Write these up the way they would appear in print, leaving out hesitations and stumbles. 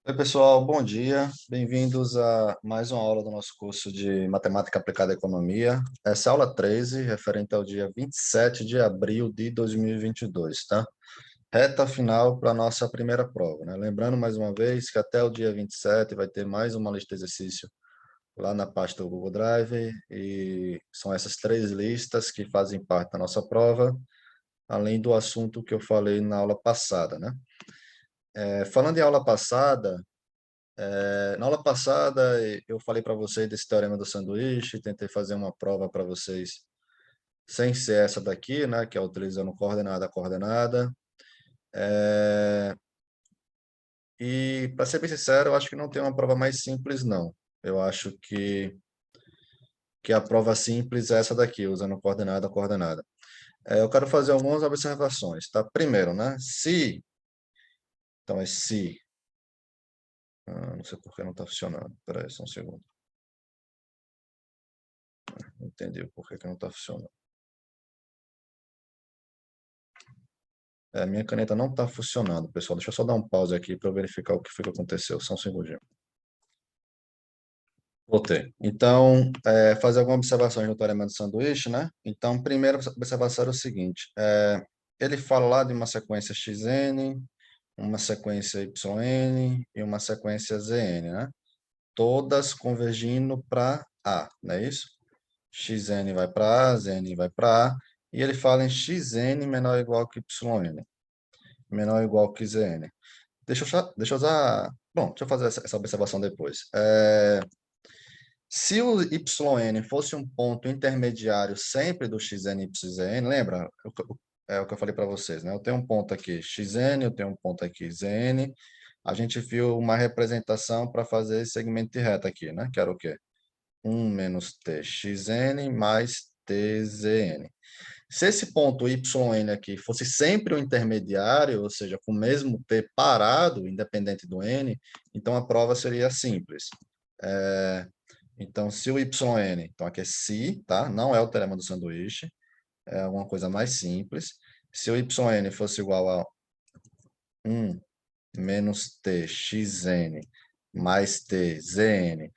Oi, pessoal, bom dia. Bem-vindos a mais uma aula do nosso curso de Matemática Aplicada à Economia. Essa é a aula 13, referente ao dia 27 de abril de 2022, tá? Reta final para a nossa primeira prova, né? Lembrando mais uma vez que até o dia 27 vai ter mais uma lista de exercício lá na pasta do Google Drive, e são essas três listas que fazem parte da nossa prova, além do assunto que eu falei na aula passada, né? Falando em aula passada, na aula passada, eu falei para vocês desse teorema do sanduíche, tentei fazer uma prova para vocês sem ser essa daqui, né, que é utilizando coordenada a coordenada. E, para ser bem sincero, eu acho que não tem uma prova mais simples, não. Eu acho que a prova simples é essa daqui, usando coordenada a coordenada. Eu quero fazer algumas observações, tá? Primeiro, né, se... Então, é se... não sei por que não está funcionando. Espera aí, só um segundo. Não entendi por que não está funcionando. Minha caneta não está funcionando, pessoal. Deixa eu só dar um pause aqui para eu verificar o que foi que aconteceu. Só um segundinho. Voltei. Então, fazer algumas observações no teorema do sanduíche, né? Então, primeira observação é o seguinte. Ele fala lá de uma sequência xn, uma sequência yn e uma sequência zn, né? Todas convergindo para A, não é isso? Xn vai para A, Zn vai para A, e ele fala em Xn menor ou igual que Yn, menor ou igual que Zn. Deixa eu usar... Bom, deixa eu fazer essa observação depois. Se o yn fosse um ponto intermediário sempre do xn, yzn, lembra? É o que eu falei para vocês, né? Eu tenho um ponto aqui xn, eu tenho um ponto aqui zn. A gente viu uma representação para fazer esse segmento de reta aqui, né? Que era o quê? 1 menos txn mais tzn. Se esse ponto yn aqui fosse sempre um intermediário, ou seja, com o mesmo t parado, independente do n, então a prova seria simples. Então, se o yn, então aqui é se, tá? Não é o teorema do sanduíche, é alguma coisa mais simples. Se o yn fosse igual a 1 menos txn mais tzn,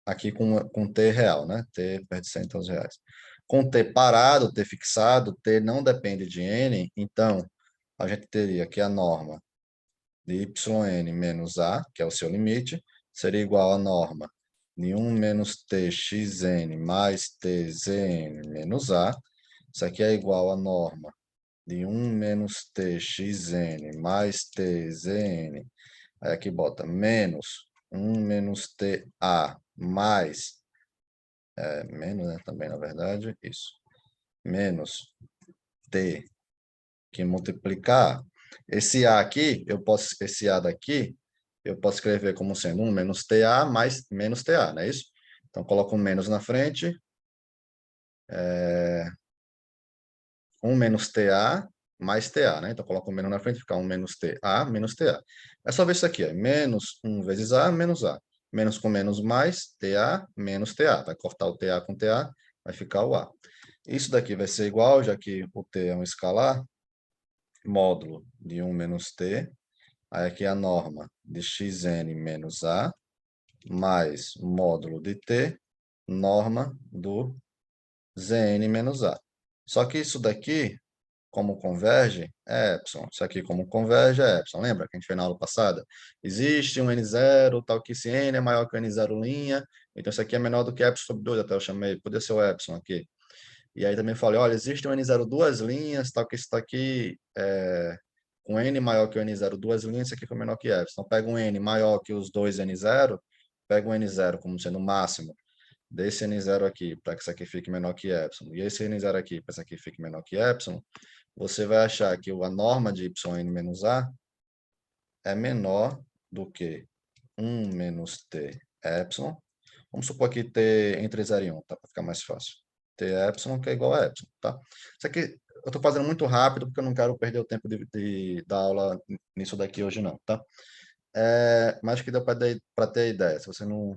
aqui com t real, né? T perde 100 aos reais. Com t parado, t fixado, t não depende de n, então a gente teria que a norma de yn menos a, que é o seu limite, seria igual à norma de 1 menos txn mais tzn menos a. Isso aqui é igual à norma de 1 menos txn mais tzn. Aí aqui bota menos 1 menos ta mais menos, né, também, na verdade, isso. Menos t, que multiplicar. Esse a aqui, esse a daqui, eu posso escrever como sendo 1 menos ta mais menos ta, não é isso? Então, coloco um menos na frente. 1 menos ta mais ta, né? Então, coloco um menos na frente, fica 1 menos ta menos ta. É só ver isso aqui, ó. Menos 1 vezes a menos a. Menos com menos mais, ta menos ta. Vai cortar o ta com ta, vai ficar o a. Isso daqui vai ser igual, já que o t é um escalar, módulo de 1 menos t. Aí aqui a norma de xn menos a, mais módulo de t, norma do zn menos a. Só que isso daqui, como converge, é epsilon. Isso aqui, como converge, é epsilon. Lembra que a gente fez na aula passada? Existe um n0, tal que esse n é maior que o n0', então isso aqui é menor do que epsilon sobre 2, até eu chamei, podia ser o epsilon aqui. E aí também falei, olha, existe um n0 duas linhas, tal que isso aqui com n maior que o n0 duas linhas, isso aqui foi menor que epsilon. Então, pega um n maior que os dois n0, pega um n0 como sendo o máximo desse n0 aqui, para que isso aqui fique menor que epsilon, e esse n0 aqui, para que isso aqui fique menor que epsilon, você vai achar que a norma de yn menos a é menor do que 1 menos t epsilon. Vamos supor que t entre 0 e 1, tá? Para ficar mais fácil. T epsilon que é igual a epsilon, tá? Isso aqui eu estou fazendo muito rápido, porque eu não quero perder o tempo da aula nisso daqui hoje não, tá? Mas que deu para ter ideia. Se você não...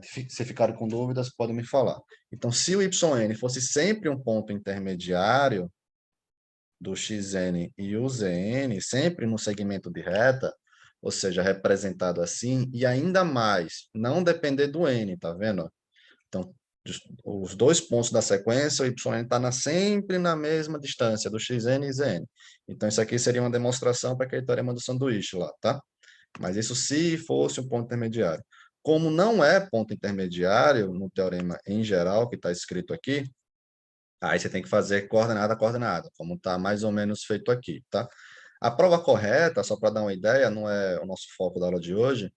se ficarem com dúvidas, podem me falar. Então, se o yn fosse sempre um ponto intermediário do xn e o zn, sempre no segmento de reta, ou seja, representado assim, e ainda mais, não depender do n, tá vendo? Então, os dois pontos da sequência, o yn está sempre na mesma distância do xn e zn. Então, isso aqui seria uma demonstração para aquele teorema do sanduíche lá, tá? Mas isso se fosse um ponto intermediário. Como não é ponto intermediário no teorema em geral, que está escrito aqui, aí você tem que fazer coordenada a coordenada, como está mais ou menos feito aqui, tá? A prova correta, só para dar uma ideia, não é o nosso foco da aula de hoje,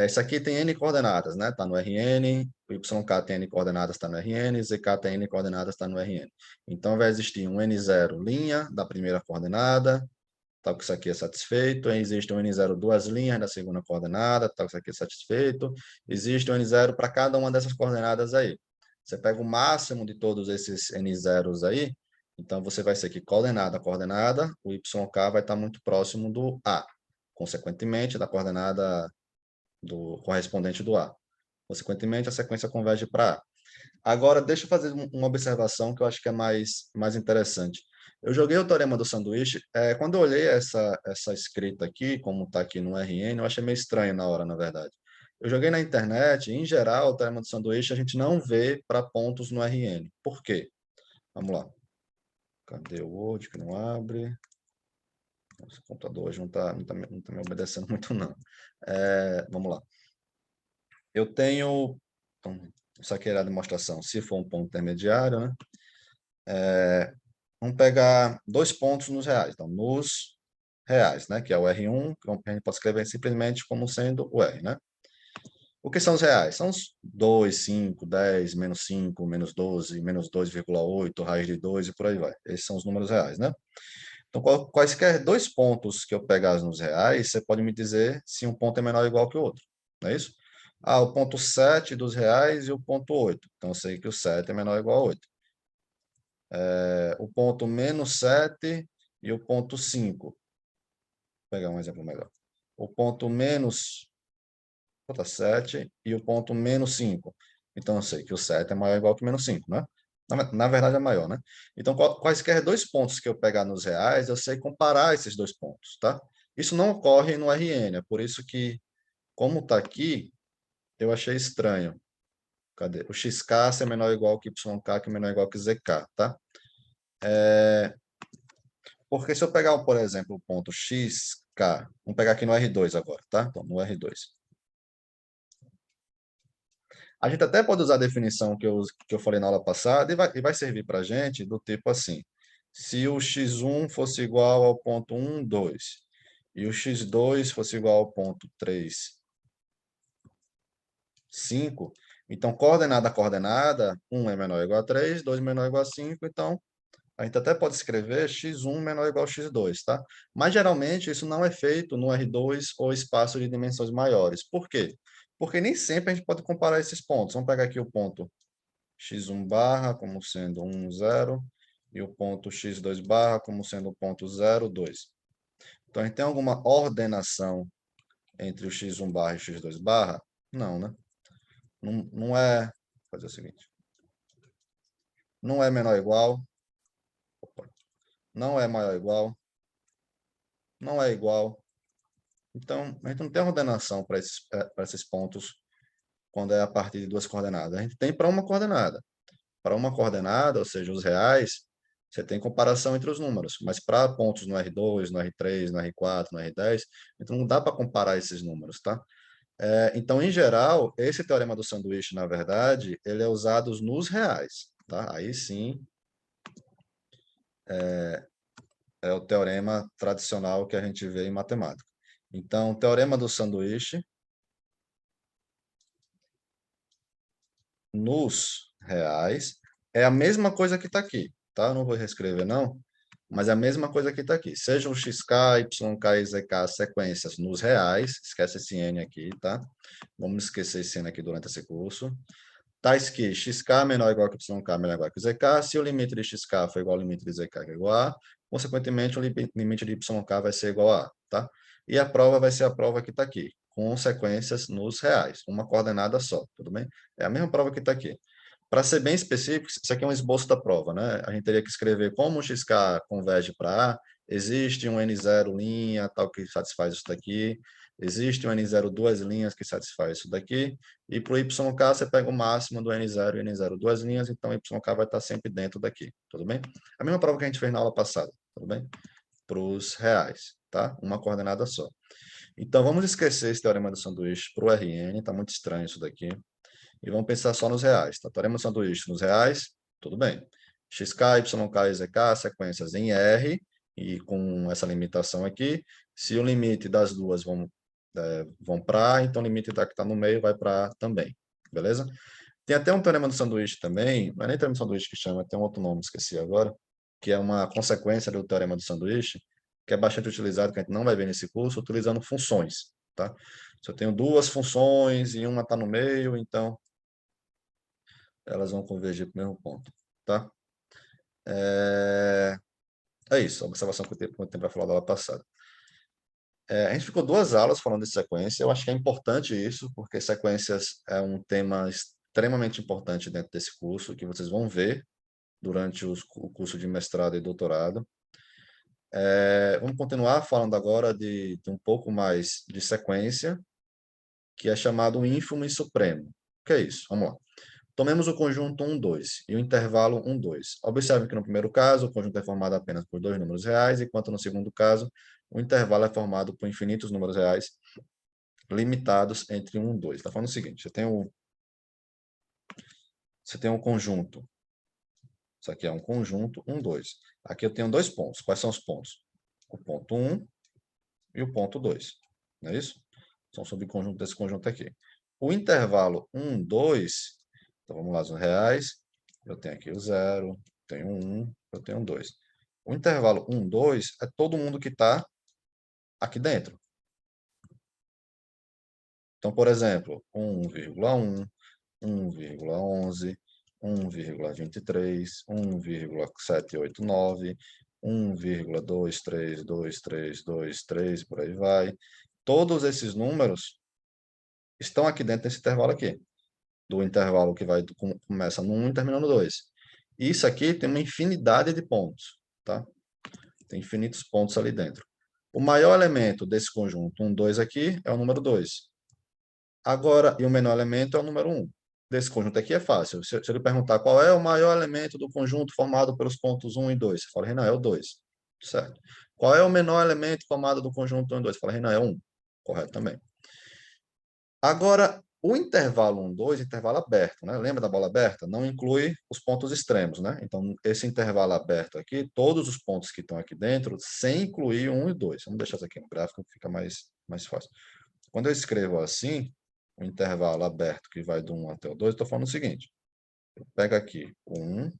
isso aqui tem n coordenadas, né? Está no Rn, o yk tem n coordenadas, está no Rn, zk tem n coordenadas, está no Rn. Então, vai existir um n0 linha da primeira coordenada, tal que isso aqui é satisfeito. Existe um n0 duas linhas da segunda coordenada, tal que isso aqui é satisfeito. Existe um n0 para cada uma dessas coordenadas aí. Você pega o máximo de todos esses n0s aí, então você vai ser que coordenada a coordenada, o yk vai estar muito próximo do A, consequentemente, da coordenada do correspondente do A. Consequentemente, a sequência converge para A. Agora, deixa eu fazer uma observação que eu acho que é mais interessante. Eu joguei o teorema do sanduíche. Quando eu olhei essa escrita aqui, como está aqui no RN, eu achei meio estranho na hora, na verdade. Eu joguei na internet, em geral, o teorema do sanduíche a gente não vê para pontos no RN. Por quê? Vamos lá. Cadê o Word que não abre? Nossa, o computador hoje não está me obedecendo muito, não. Vamos lá. Eu tenho... Então, isso aqui era a demonstração. Se for um ponto intermediário, né? Vamos pegar dois pontos nos reais. Então, nos reais, né? Que é o R1, que a gente pode escrever simplesmente como sendo o R, né? O que são os reais? São os 2, 5, 10, menos 5, menos 12, menos 2,8, raiz de 2 e por aí vai. Esses são os números reais, né? Então, quaisquer dois pontos que eu pegar nos reais, você pode me dizer se um ponto é menor ou igual que o outro, não é isso? O ponto 7 dos reais e o ponto 8. Então, eu sei que o 7 é menor ou igual a 8. O ponto menos 7 e o ponto 5. Vou pegar um exemplo melhor. O ponto menos 7 e o ponto menos 5. Então, eu sei que o 7 é maior ou igual que o menos 5, né? Na verdade, é maior, né? Então, quaisquer dois pontos que eu pegar nos reais, eu sei comparar esses dois pontos, tá? Isso não ocorre no RN, é por isso que, como está aqui, eu achei estranho. Cadê? O xk se é menor ou igual que yk, que é menor ou igual que zk, tá? Porque se eu pegar, por exemplo, o ponto xk, vamos pegar aqui no R2 agora, tá? Então, no R2. A gente até pode usar a definição que eu falei na aula passada e vai servir para a gente do tipo assim, se o x1 fosse igual ao ponto 1, 2, e o x2 fosse igual ao ponto 3, 5, então, coordenada a coordenada, 1 é menor ou igual a 3, 2 é menor ou igual a 5, então, a gente até pode escrever x1 menor ou igual a x2, tá? Mas, geralmente, isso não é feito no R2 ou espaço de dimensões maiores. Por quê? Porque nem sempre a gente pode comparar esses pontos. Vamos pegar aqui o ponto x1 barra como sendo 1, 0, e o ponto x2 barra como sendo o ponto 0, 2. Então, a gente tem alguma ordenação entre o x1 barra e o x2 barra? Não, né? Não é... Vou fazer o seguinte. Não é menor ou igual. Opa. Não é maior ou igual. Não é igual. Então, a gente não tem ordenação para esses pontos quando é a partir de duas coordenadas. A gente tem para uma coordenada. Para uma coordenada, ou seja, os reais, você tem comparação entre os números. Mas para pontos no R2, no R3, no R4, no R10, então não dá para comparar esses números, tá? Então, em geral, esse teorema do sanduíche, na verdade, ele é usado nos reais, tá? Aí sim, é o teorema tradicional que a gente vê em matemática. Então, o teorema do sanduíche nos reais é a mesma coisa que está aqui, tá? Eu não vou reescrever, não, mas é a mesma coisa que está aqui. Sejam xk, yk e zk sequências nos reais, esquece esse n aqui, tá? Vamos esquecer esse n aqui durante esse curso. Tais que xk menor ou igual que yk menor ou igual que zk, se o limite de xk for igual ao limite de zk, que é igual a, consequentemente, o limite de yk vai ser igual a, tá? E a prova vai ser a prova que está aqui, com sequências nos reais, uma coordenada só, tudo bem? É a mesma prova que está aqui. Para ser bem específico, isso aqui é um esboço da prova, né? A gente teria que escrever como o xk converge para A, existe um N0 linha, tal, que satisfaz isso daqui, existe um N0 duas linhas que satisfaz isso daqui, e para o YK você pega o máximo do N0 e N0 duas linhas, então o YK vai estar sempre dentro daqui, tudo bem? A mesma prova que a gente fez na aula passada, tudo bem? Para os reais, tá? Uma coordenada só. Então, vamos esquecer esse teorema do sanduíche para o RN, está muito estranho isso daqui. E vamos pensar só nos reais. Tá? Teorema do sanduíche nos reais, tudo bem. XK, YK e ZK, sequências em R, e com essa limitação aqui, se o limite das duas vão para A, então o limite da que está no meio vai para A também, beleza? Tem até um teorema do sanduíche também, não é nem teorema do sanduíche que chama, tem um outro nome, esqueci agora, que é uma consequência do teorema do sanduíche, que é bastante utilizado, que a gente não vai ver nesse curso, utilizando funções, tá? Se eu tenho duas funções e uma está no meio, então elas vão convergir para o mesmo ponto, tá? É isso, a observação que eu tenho para falar da aula passada. A gente ficou 2 aulas falando de sequência, eu acho que é importante isso, porque sequências é um tema extremamente importante dentro desse curso, que vocês vão ver durante o curso de mestrado e doutorado. Vamos continuar falando agora de um pouco mais de sequência, que é chamado ínfimo e supremo. O que é isso? Vamos lá. Tomemos o conjunto 1, 2 e o intervalo 1, 2. Observe que no primeiro caso, o conjunto é formado apenas por 2 números reais, enquanto no segundo caso, o intervalo é formado por infinitos números reais limitados entre 1 e 2. Está falando o seguinte, você tem um conjunto, isso aqui é um conjunto 1, 2. Aqui eu tenho 2 pontos. Quais são os pontos? O ponto 1 e o ponto 2. Não é isso? São subconjuntos desse conjunto aqui. O intervalo 1, 2, então vamos lá, os reais, eu tenho aqui o 0, tenho 1, eu tenho 2. O intervalo 1, 2 é todo mundo que está aqui dentro. Então, por exemplo, 1,1, 1,11, 1,23, 1,789, 1,2323233, por aí vai. Todos esses números estão aqui dentro desse intervalo aqui, do intervalo que começa no 1 e termina no 2. Isso aqui tem uma infinidade de pontos, tá? Tem infinitos pontos ali dentro. O maior elemento desse conjunto 1, 2 aqui é o número 2. Agora, e o menor elemento é o número 1. Desse conjunto aqui é fácil. Se ele perguntar qual é o maior elemento do conjunto formado pelos pontos 1 e 2, você fala, Renan, é o 2. Certo. Qual é o menor elemento formado do conjunto 1 e 2? Você fala, Renan, é 1. Correto também. Agora, o intervalo 1, 2, intervalo aberto, né? Lembra da bola aberta? Não inclui os pontos extremos, né? Então, esse intervalo aberto aqui, todos os pontos que estão aqui dentro, sem incluir 1 e 2. Vamos deixar isso aqui no gráfico, que fica mais fácil. Quando eu escrevo assim, o intervalo aberto que vai do 1 até o 2, eu estou falando o seguinte. Eu pego aqui o 1,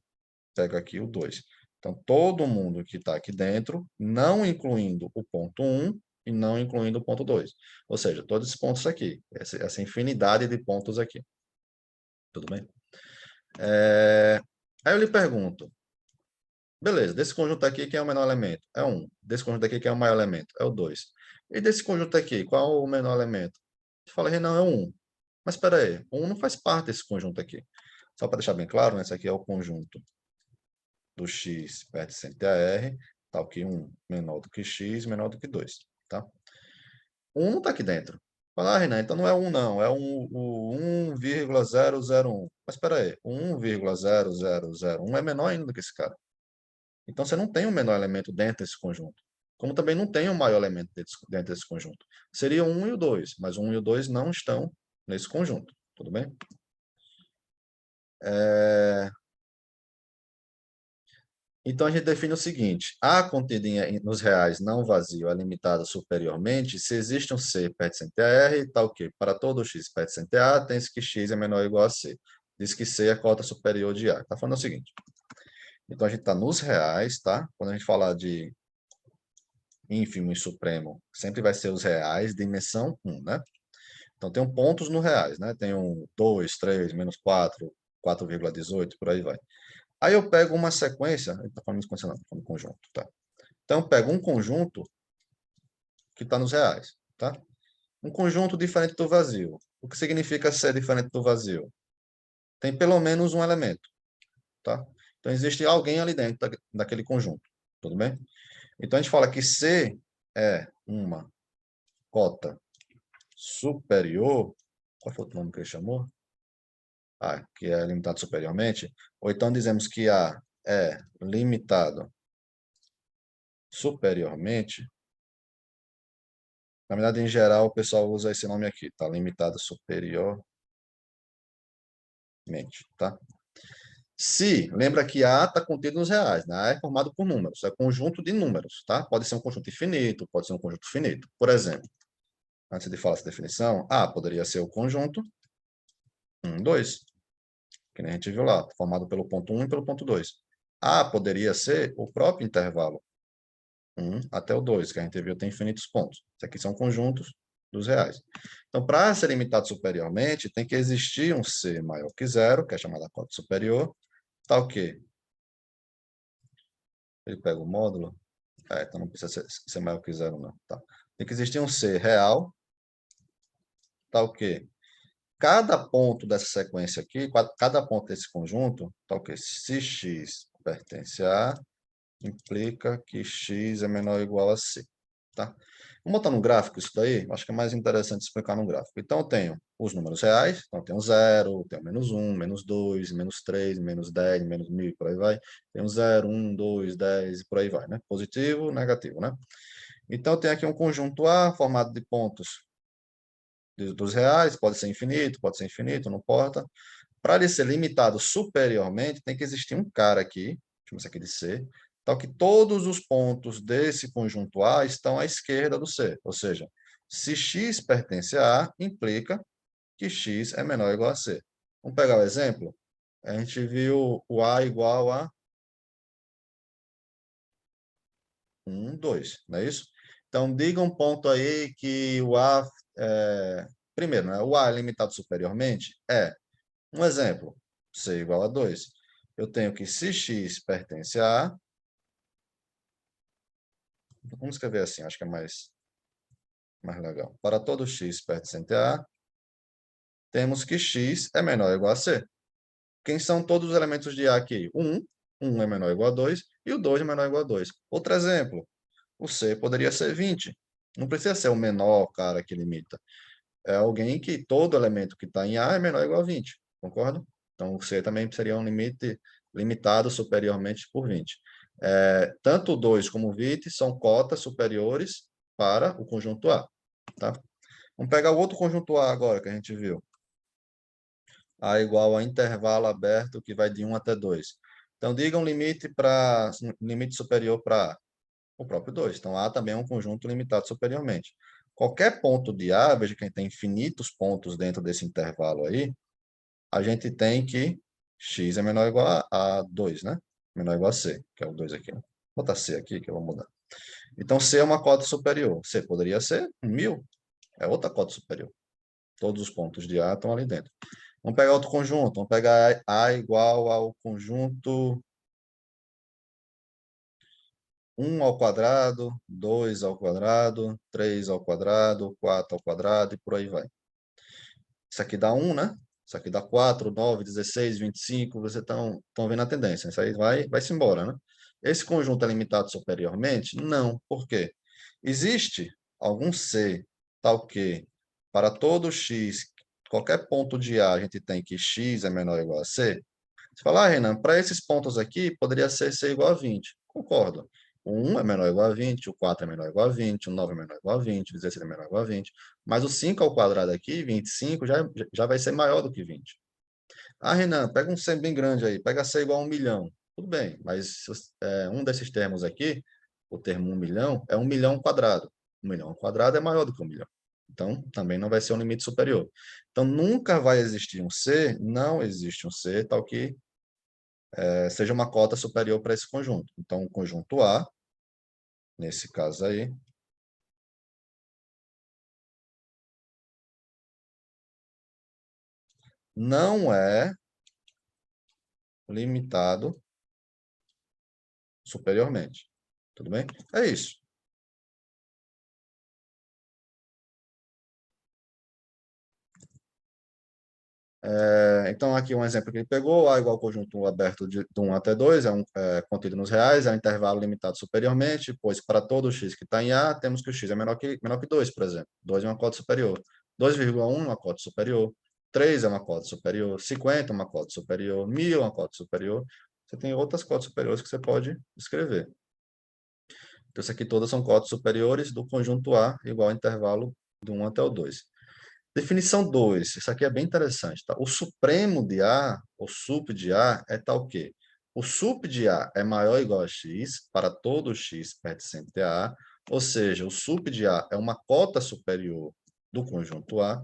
pego aqui o 2. Então, todo mundo que está aqui dentro, não incluindo o ponto 1 e não incluindo o ponto 2. Ou seja, todos esses pontos aqui, essa infinidade de pontos aqui. Tudo bem? Aí eu lhe pergunto, beleza, desse conjunto aqui, quem é o menor elemento? É 1. Desse conjunto aqui, quem é o maior elemento? É o 2. E desse conjunto aqui, qual é o menor elemento? Eu falei, não, é o 1. Mas espera aí, o 1 não faz parte desse conjunto aqui. Só para deixar bem claro, né, esse aqui é o conjunto do x pertencente a R, tal que 1 menor do que x, menor do que 2. Tá? O 1 não está aqui dentro. Fala, Renan, então não é 1 não, é o 1,001. Mas espera aí, o 1,0001 é menor ainda do que esse cara. Então você não tem o menor elemento dentro desse conjunto. Como também não tem o maior elemento dentro desse conjunto. Seria o 1 e o 2, mas o 1 e o 2 não estão nesse conjunto. Tudo bem? Então, a gente define o seguinte: A contida nos reais não vazio é limitada superiormente se existe um C pertencente a R, tal que, para todo x pertencente a A, tem-se que x é menor ou igual a C. Diz que C é a cota superior de A. Está falando o seguinte. Então, a gente está nos reais, tá? Quando a gente falar de ínfimo e supremo, sempre vai ser os reais, dimensão 1, né? Então, tem pontos no reais, né? Tem 2, 3, menos 4, 4,18, por aí vai. Aí eu pego uma sequência, a gente está falando de sequência não, tá falando de conjunto, tá? Então, eu pego um conjunto que está nos reais, tá? Um conjunto diferente do vazio. O que significa ser diferente do vazio? Tem pelo menos um elemento, tá? Então, existe alguém ali dentro daquele conjunto, tudo bem? Então, a gente fala que C é uma cota superior. Qual foi o nome que ele chamou? Ah, que é limitado superiormente. Ou então dizemos que A é limitado superiormente. Na verdade, em geral, o pessoal usa esse nome aqui, tá? Limitado superiormente, tá? Se, lembra que A está contido nos reais, né? A é formado por números, é conjunto de números, tá? Pode ser um conjunto infinito, pode ser um conjunto finito. Por exemplo, antes de falar essa definição, A poderia ser o conjunto 1, 2, que nem a gente viu lá, formado pelo ponto 1 e pelo ponto 2. A poderia ser o próprio intervalo 1 até o 2, que a gente viu tem infinitos pontos. Isso aqui são conjuntos dos reais. Então, para ser limitado superiormente, tem que existir um C maior que zero, que é chamada cota superior, tá o quê? Ele pega o módulo, então não precisa ser maior que zero, não. Tá? Tem que existir um C real, tá o quê? Cada ponto dessa sequência aqui, cada ponto desse conjunto, tá o quê? Se x pertence a A, implica que x é menor ou igual a C. Tá? Vamos botar no gráfico isso daí? Acho que é mais interessante explicar no gráfico. Então, eu tenho os números reais, então eu tenho 0, tenho menos 1, menos 2, menos 3, menos 10, menos 1000, por aí vai. Tenho 0, 1, 2, 10, e por aí vai, né? Positivo, negativo, né? Então, eu tenho aqui um conjunto A formado de pontos dos reais, pode ser infinito, não importa. Para ele ser limitado superiormente, tem que existir um cara aqui, chama-se aqui de C, tal que todos os pontos desse conjunto A estão à esquerda do C. Ou seja, se x pertence a A, implica que x é menor ou igual a C. Vamos pegar o exemplo? A gente viu o A igual a 1, 2, não é isso? Então, diga um ponto aí que o A... primeiro, né? O A é limitado superiormente? É. Um exemplo, C igual a 2. Eu tenho que se x pertence a A, vamos escrever assim, acho que é mais legal. Para todo x pertencente a A, temos que x é menor ou igual a C. Quem são todos os elementos de A aqui? O 1, 1 é menor ou igual a 2, e o 2 é menor ou igual a 2. Outro exemplo, o C poderia ser 20. Não precisa ser o menor cara que limita. É alguém que todo elemento que está em A é menor ou igual a 20, concorda? Então, o C também seria um limite limitado superiormente por 20. Tanto o 2 como o 20 são cotas superiores para o conjunto A. Tá? Vamos pegar o outro conjunto A agora que a gente viu. A igual a intervalo aberto que vai de 1 até 2. Então, diga um limite superior para A. O próprio 2. Então, A também é um conjunto limitado superiormente. Qualquer ponto de A, veja que a gente tem infinitos pontos dentro desse intervalo aí, a gente tem que x é menor ou igual a 2, né? Menor ou igual a C, que é o 2 aqui. Né? Vou botar C aqui, que eu vou mudar. Então, C é uma cota superior. C poderia ser 1000, é outra cota superior. Todos os pontos de A estão ali dentro. Vamos pegar outro conjunto. Vamos pegar A igual ao conjunto 1 ao quadrado, 2 ao quadrado, 3 ao quadrado, 4 ao quadrado e por aí vai. Isso aqui dá 1, né? Isso aqui dá 4, 9, 16, 25. Vocês estão vendo a tendência. Isso aí vai-se embora, né? Esse conjunto é limitado superiormente? Não. Por quê? Existe algum C tal que, para todo x, qualquer ponto de A, a gente tem que x é menor ou igual a C? Você fala, Renan, para esses pontos aqui, poderia ser C igual a 20. Concordo. O 1 é menor ou igual a 20, o 4 é menor ou igual a 20, o 9 é menor ou igual a 20, o 16 é menor ou igual a 20. Mas o 5 ao quadrado aqui, 25, já vai ser maior do que 20. Ah, Renan, pega um C bem grande aí, pega C igual a 1 milhão. Tudo bem, mas um desses termos aqui, o termo 1 milhão, é 1 milhão quadrado. 1 milhão quadrado é maior do que 1 milhão. Então, também não vai ser um limite superior. Então, nunca vai existir um C, não existe um C, tal que seja uma cota superior para esse conjunto. Então, o conjunto A, nesse caso aí, não é limitado superiormente. Tudo bem? É isso. Então, aqui um exemplo que ele pegou, A igual ao conjunto aberto de 1 até 2, contido nos reais, é um intervalo limitado superiormente, pois para todo x que está em A, temos que o x é menor que 2, por exemplo. 2 é uma cota superior. 2,1 é uma cota superior. 3 é uma cota superior. 50 é uma cota superior. 1000 é uma cota superior. Você tem outras cotas superiores que você pode escrever. Então, isso aqui todas são cotas superiores do conjunto A igual ao intervalo do 1 até o 2. Definição 2, isso aqui é bem interessante, tá? O supremo de A, o sup de A, é tal que o sup de A é maior ou igual a x para todo x pertencente a A, ou seja, o sup de A é uma cota superior do conjunto A,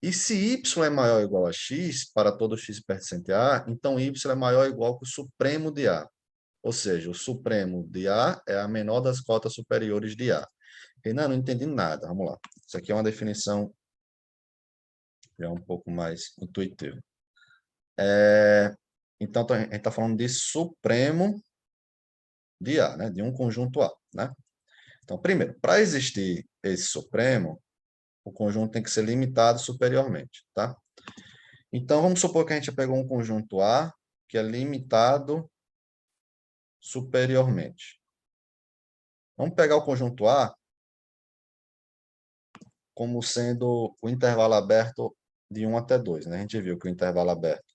e se y é maior ou igual a x para todo x pertencente a A, então y é maior ou igual que o supremo de A, ou seja, o supremo de A é a menor das cotas superiores de A. Renan, não entendi nada, vamos lá. Isso aqui é uma definição já um pouco mais intuitivo. Então, a gente está falando de supremo de A, né? De um conjunto A, né? Então, primeiro, para existir esse supremo, o conjunto tem que ser limitado superiormente, tá? Então, vamos supor que a gente pegou um conjunto A que é limitado superiormente. Vamos pegar o conjunto A como sendo o intervalo aberto de 1 até 2, né? A gente viu que o intervalo aberto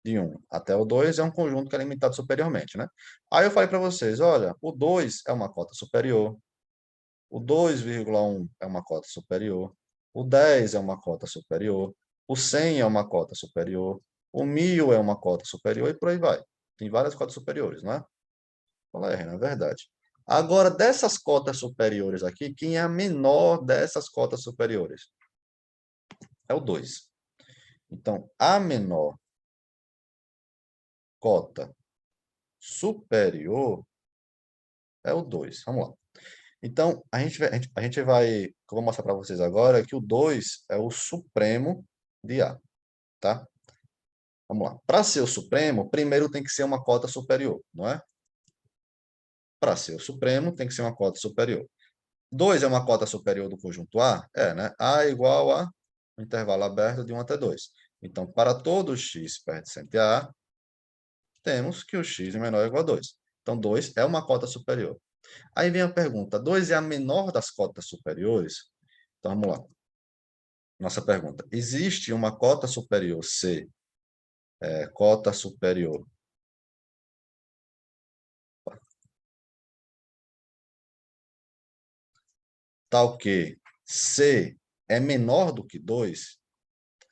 de 1 até o 2 é um conjunto que é limitado superiormente, né? Aí eu falei para vocês, olha, o 2 é uma cota superior, o 2,1 é uma cota superior, o 10 é uma cota superior, o 100 é uma cota superior, o 1000 é uma cota superior e por aí vai. Tem várias cotas superiores, não é? Fala, é verdade. Agora, dessas cotas superiores aqui, quem é a menor dessas cotas superiores? É o 2. Então, a menor cota superior é o 2. Vamos lá. Então, que eu vou mostrar para vocês agora, é que o 2 é o supremo de A, tá? Vamos lá. Para ser o supremo, primeiro tem que ser uma cota superior, não é? Para ser o supremo, tem que ser uma cota superior. 2 é uma cota superior do conjunto A? É, né? A é igual a um intervalo aberto de 1 até 2. Então, para todo x pertencente a A, temos que o x é menor ou igual a 2. Então, 2 é uma cota superior. Aí vem a pergunta, 2 é a menor das cotas superiores? Então, vamos lá. Nossa pergunta, existe uma cota superior C, cota superior, tal que C é menor do que 2?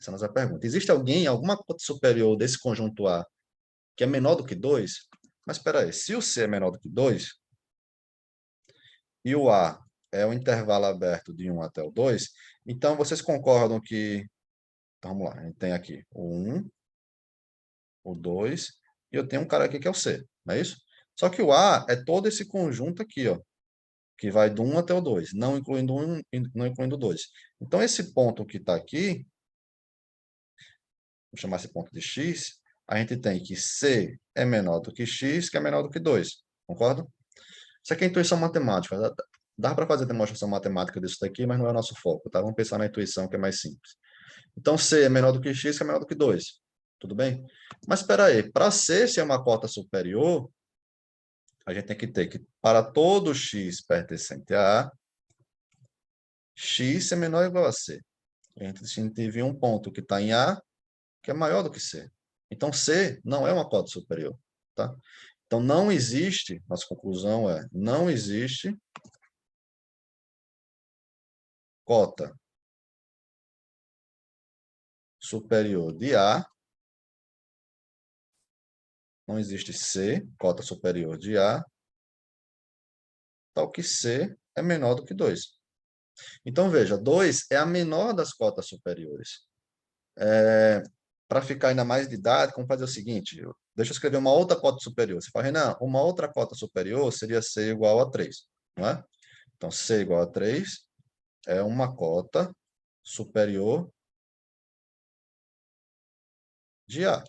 Essa é a nossa pergunta. Existe alguma cota superior desse conjunto A que é menor do que 2? Mas espera aí, se o C é menor do que 2, e o A é o intervalo aberto de 1 até o 2, então vocês concordam que... Então, vamos lá, a gente tem aqui o 1, o 2, e eu tenho um cara aqui que é o C, não é isso? Só que o A é todo esse conjunto aqui, ó, que vai do 1 até o 2, não incluindo 1 e não incluindo o 2. Então, esse ponto que está aqui, vou chamar esse ponto de x, a gente tem que C é menor do que x, que é menor do que 2. Concorda? Isso aqui é intuição matemática. Dá para fazer demonstração matemática disso daqui, mas não é o nosso foco, tá? Vamos pensar na intuição, que é mais simples. Então, C é menor do que x, que é menor do que 2. Tudo bem? Mas espera aí, para C ser uma cota superior, a gente tem que ter que, para todo x pertencente a A, x é menor ou igual a C. A gente viu um ponto que está em A, que é maior do que C. Então, C não é uma cota superior, tá? Então, não existe, nossa conclusão é, não existe cota superior de A, não existe C, cota superior de A, tal que C é menor do que 2. Então, veja, 2 é a menor das cotas superiores. Para ficar ainda mais didático, vamos fazer o seguinte, deixa eu escrever uma outra cota superior. Você fala, Renan, uma outra cota superior seria C igual a 3, não é? Então, C igual a 3 é uma cota superior de A,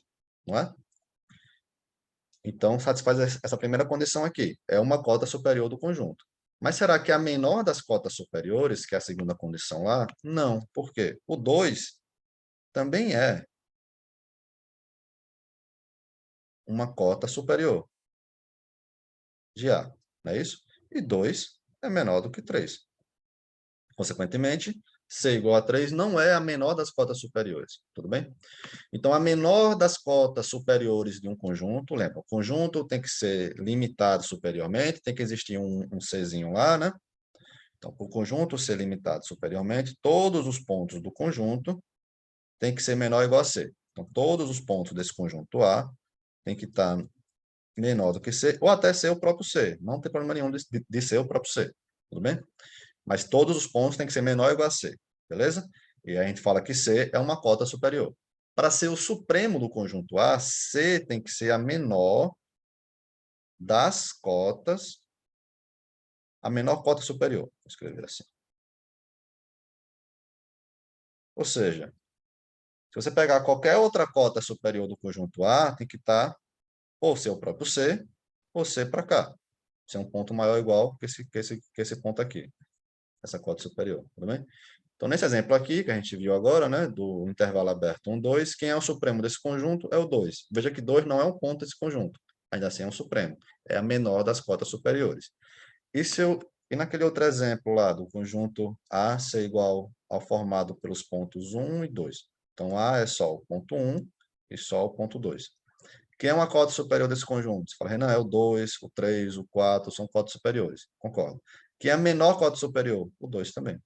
não é? Então, satisfaz essa primeira condição aqui. É uma cota superior do conjunto. Mas será que é a menor das cotas superiores, que é a segunda condição lá? Não. Por quê? O 2 também é uma cota superior de A, não é isso? E 2 é menor do que 3. Consequentemente, C igual a 3 não é a menor das cotas superiores, tudo bem? Então, a menor das cotas superiores de um conjunto, lembra, o conjunto tem que ser limitado superiormente, tem que existir um Czinho lá, né? Então, para o conjunto ser limitado superiormente, todos os pontos do conjunto têm que ser menor ou igual a C. Então, todos os pontos desse conjunto A têm que estar menor do que C, ou até ser o próprio C. Não tem problema nenhum de ser o próprio C, tudo bem? Mas todos os pontos têm que ser menor ou igual a C, beleza? E aí a gente fala que C é uma cota superior. Para ser o supremo do conjunto A, C tem que ser a menor das cotas, a menor cota superior. Vou escrever assim. Ou seja, se você pegar qualquer outra cota superior do conjunto A, tem que estar ou ser o próprio C, ou C para cá. Ser um ponto maior ou igual que esse ponto aqui. Essa cota superior, tudo bem? Então, nesse exemplo aqui, que a gente viu agora, né, do intervalo aberto 1, 2, quem é o supremo desse conjunto é o 2. Veja que 2 não é um ponto desse conjunto, ainda assim é um supremo. É a menor das cotas superiores. E naquele outro exemplo lá, do conjunto A ser igual ao formado pelos pontos 1 e 2. Então, A é só o ponto 1 e só o ponto 2. Quem é uma cota superior desse conjunto? Você fala, Renan, é o 2, o 3, o 4, são cotas superiores. Concordo. Quem é a menor cota superior? O 2 também.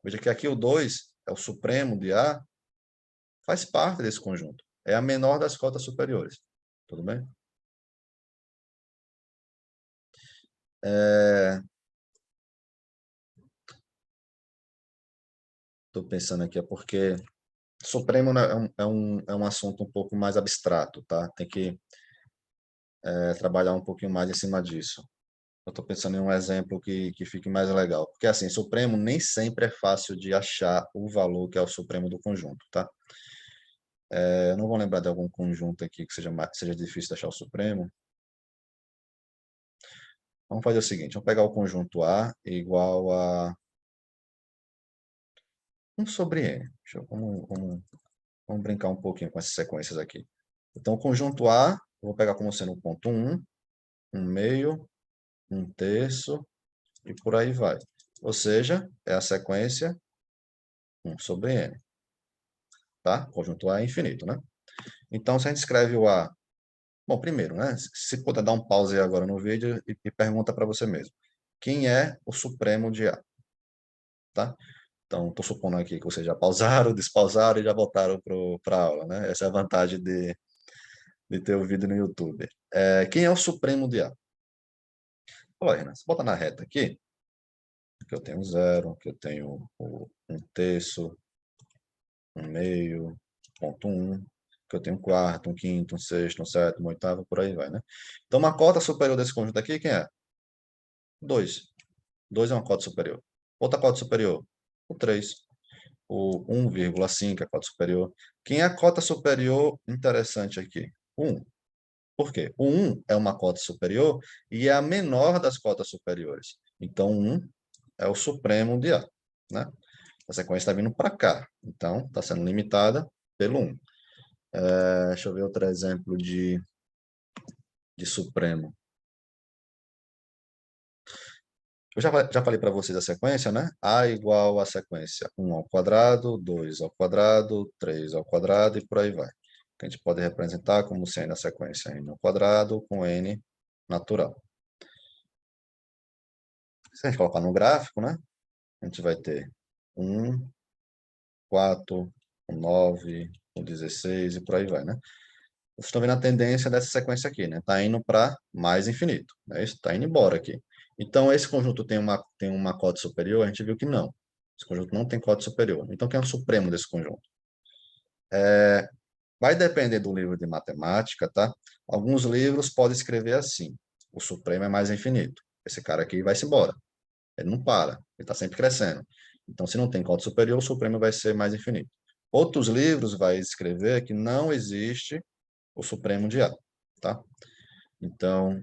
Veja que aqui o 2 é o supremo de A, faz parte desse conjunto. É a menor das cotas superiores. Tudo bem? Estou pensando aqui, é porque supremo, né, é um assunto um pouco mais abstrato, tá? Tem que trabalhar um pouquinho mais em cima disso. Eu estou pensando em um exemplo que fique mais legal. Porque, assim, supremo nem sempre é fácil de achar o valor que é o supremo do conjunto, tá? Eu não vou lembrar de algum conjunto aqui que seja difícil de achar o supremo. Vamos fazer o seguinte, vamos pegar o conjunto A igual a 1 sobre N. Vamos brincar um pouquinho com essas sequências aqui. Então, o conjunto A, eu vou pegar como sendo o ponto 1, 1 meio, 1 terço, e por aí vai. Ou seja, é a sequência 1 sobre N. Tá? O conjunto A é infinito, né? Então, se a gente escreve o A... Bom, primeiro, né? Se puder dar um pause aí agora no vídeo e pergunta para você mesmo. Quem é o supremo de A? Tá? Então, estou supondo aqui que vocês já pausaram, despausaram e já voltaram para a aula, né? Essa é a vantagem de ter o vídeo no YouTube. Quem é o supremo de A? Olha, Renan, você bota na reta aqui, que eu tenho 0, que eu tenho o 1 terço, 1 meio, ponto 1, que eu tenho um quarto, um quinto, um sexto, um sétimo, um oitavo, por aí vai, né? Então, uma cota superior desse conjunto aqui, quem é? 2. 2 é uma cota superior. Outra cota superior? O 3. O 1,5 é a cota superior. Quem é a cota superior interessante aqui? O 1. Por quê? O 1 é uma cota superior e é a menor das cotas superiores. Então, 1 é o supremo de A, né? A sequência está vindo para cá. Então, está sendo limitada pelo 1. Deixa eu ver outro exemplo de supremo. Eu já falei para vocês a sequência, né? A igual a sequência 1 ao quadrado, 2 ao quadrado, 3 ao quadrado e por aí vai. Que a gente pode representar como sendo a sequência n ao quadrado com n natural. Se a gente colocar no gráfico, né? A gente vai ter 1, 4, 9, 16 e por aí vai, né? Vocês estão vendo a tendência dessa sequência aqui, né? Está indo para mais infinito, né? Isso está indo embora aqui. Então, esse conjunto tem uma cota superior? A gente viu que não. Esse conjunto não tem cota superior. Então, quem é o supremo desse conjunto? Vai depender do livro de matemática, tá? Alguns livros podem escrever assim: o supremo é mais infinito. Esse cara aqui vai-se embora. Ele não para, ele está sempre crescendo. Então, se não tem cota superior, o supremo vai ser mais infinito. Outros livros vai escrever que não existe o supremo de A, tá? Então,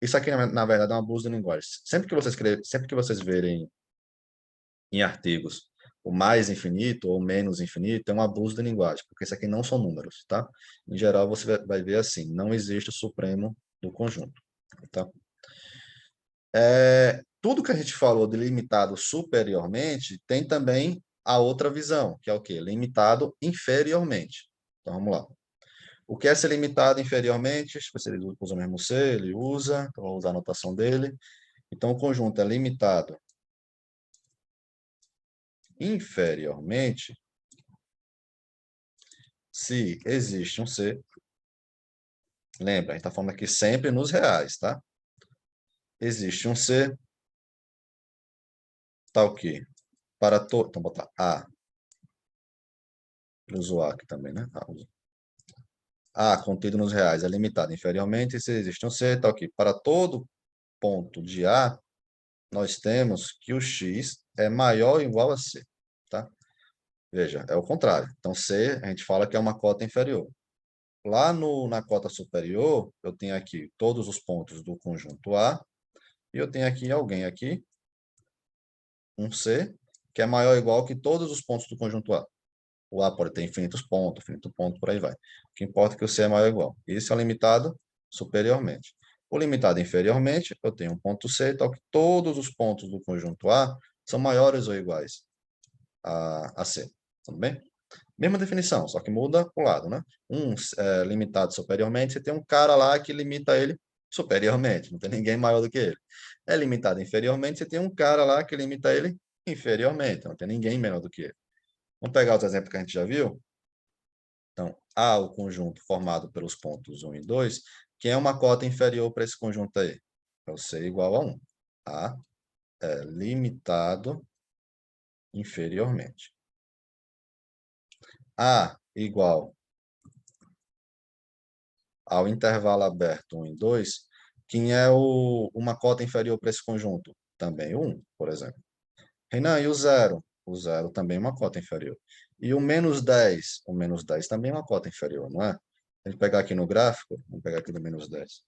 isso aqui, na verdade, é um abuso de linguagem. Sempre que vocês verem em artigos o mais infinito ou menos infinito é um abuso de linguagem, porque isso aqui não são números, tá? Em geral, você vai ver assim, não existe o supremo do conjunto, tá? Tudo que a gente falou de limitado superiormente tem também a outra visão, que é o quê? Limitado inferiormente. Então, vamos lá. O que é ser limitado inferiormente? Deixa eu ver se ele usa o mesmo C, ele usa, então vou usar a anotação dele. Então, o conjunto é limitado inferiormente se existe um C. Lembra, a gente está falando aqui sempre nos reais, tá? Existe um C, tá o quê? Para todo. Então, botar A. Vou usar aqui também, né? A contido nos reais é limitado inferiormente se existe um C, tá ok. Para todo ponto de A, nós temos que o x é maior ou igual a C, tá? Veja, é o contrário. Então, C, a gente fala que é uma cota inferior. Lá na cota superior, eu tenho aqui todos os pontos do conjunto A, e eu tenho aqui alguém aqui, um C, que é maior ou igual que todos os pontos do conjunto A. O A pode ter infinito ponto, por aí vai. O que importa é que o C é maior ou igual. Isso é limitado superiormente. O limitado inferiormente, eu tenho um ponto C, tal que todos os pontos do conjunto A são maiores ou iguais a C. Tudo bem? Mesma definição, só que muda o lado, né? Limitado superiormente, você tem um cara lá que limita ele superiormente, não tem ninguém maior do que ele. É limitado inferiormente, você tem um cara lá que limita ele inferiormente, não tem ninguém menor do que ele. Vamos pegar os exemplos que a gente já viu? Então, A, o conjunto formado pelos pontos 1 e 2, quem é uma cota inferior para esse conjunto aí? É o C igual a 1. A é limitado inferiormente. A igual ao intervalo aberto 1 e 2, quem é uma cota inferior para esse conjunto? Também o 1, por exemplo. Renan, e o 0? O 0 também é uma cota inferior. E o -10? O -10 também é uma cota inferior, não é? A gente pegar aqui no gráfico, vamos pegar aqui do -10.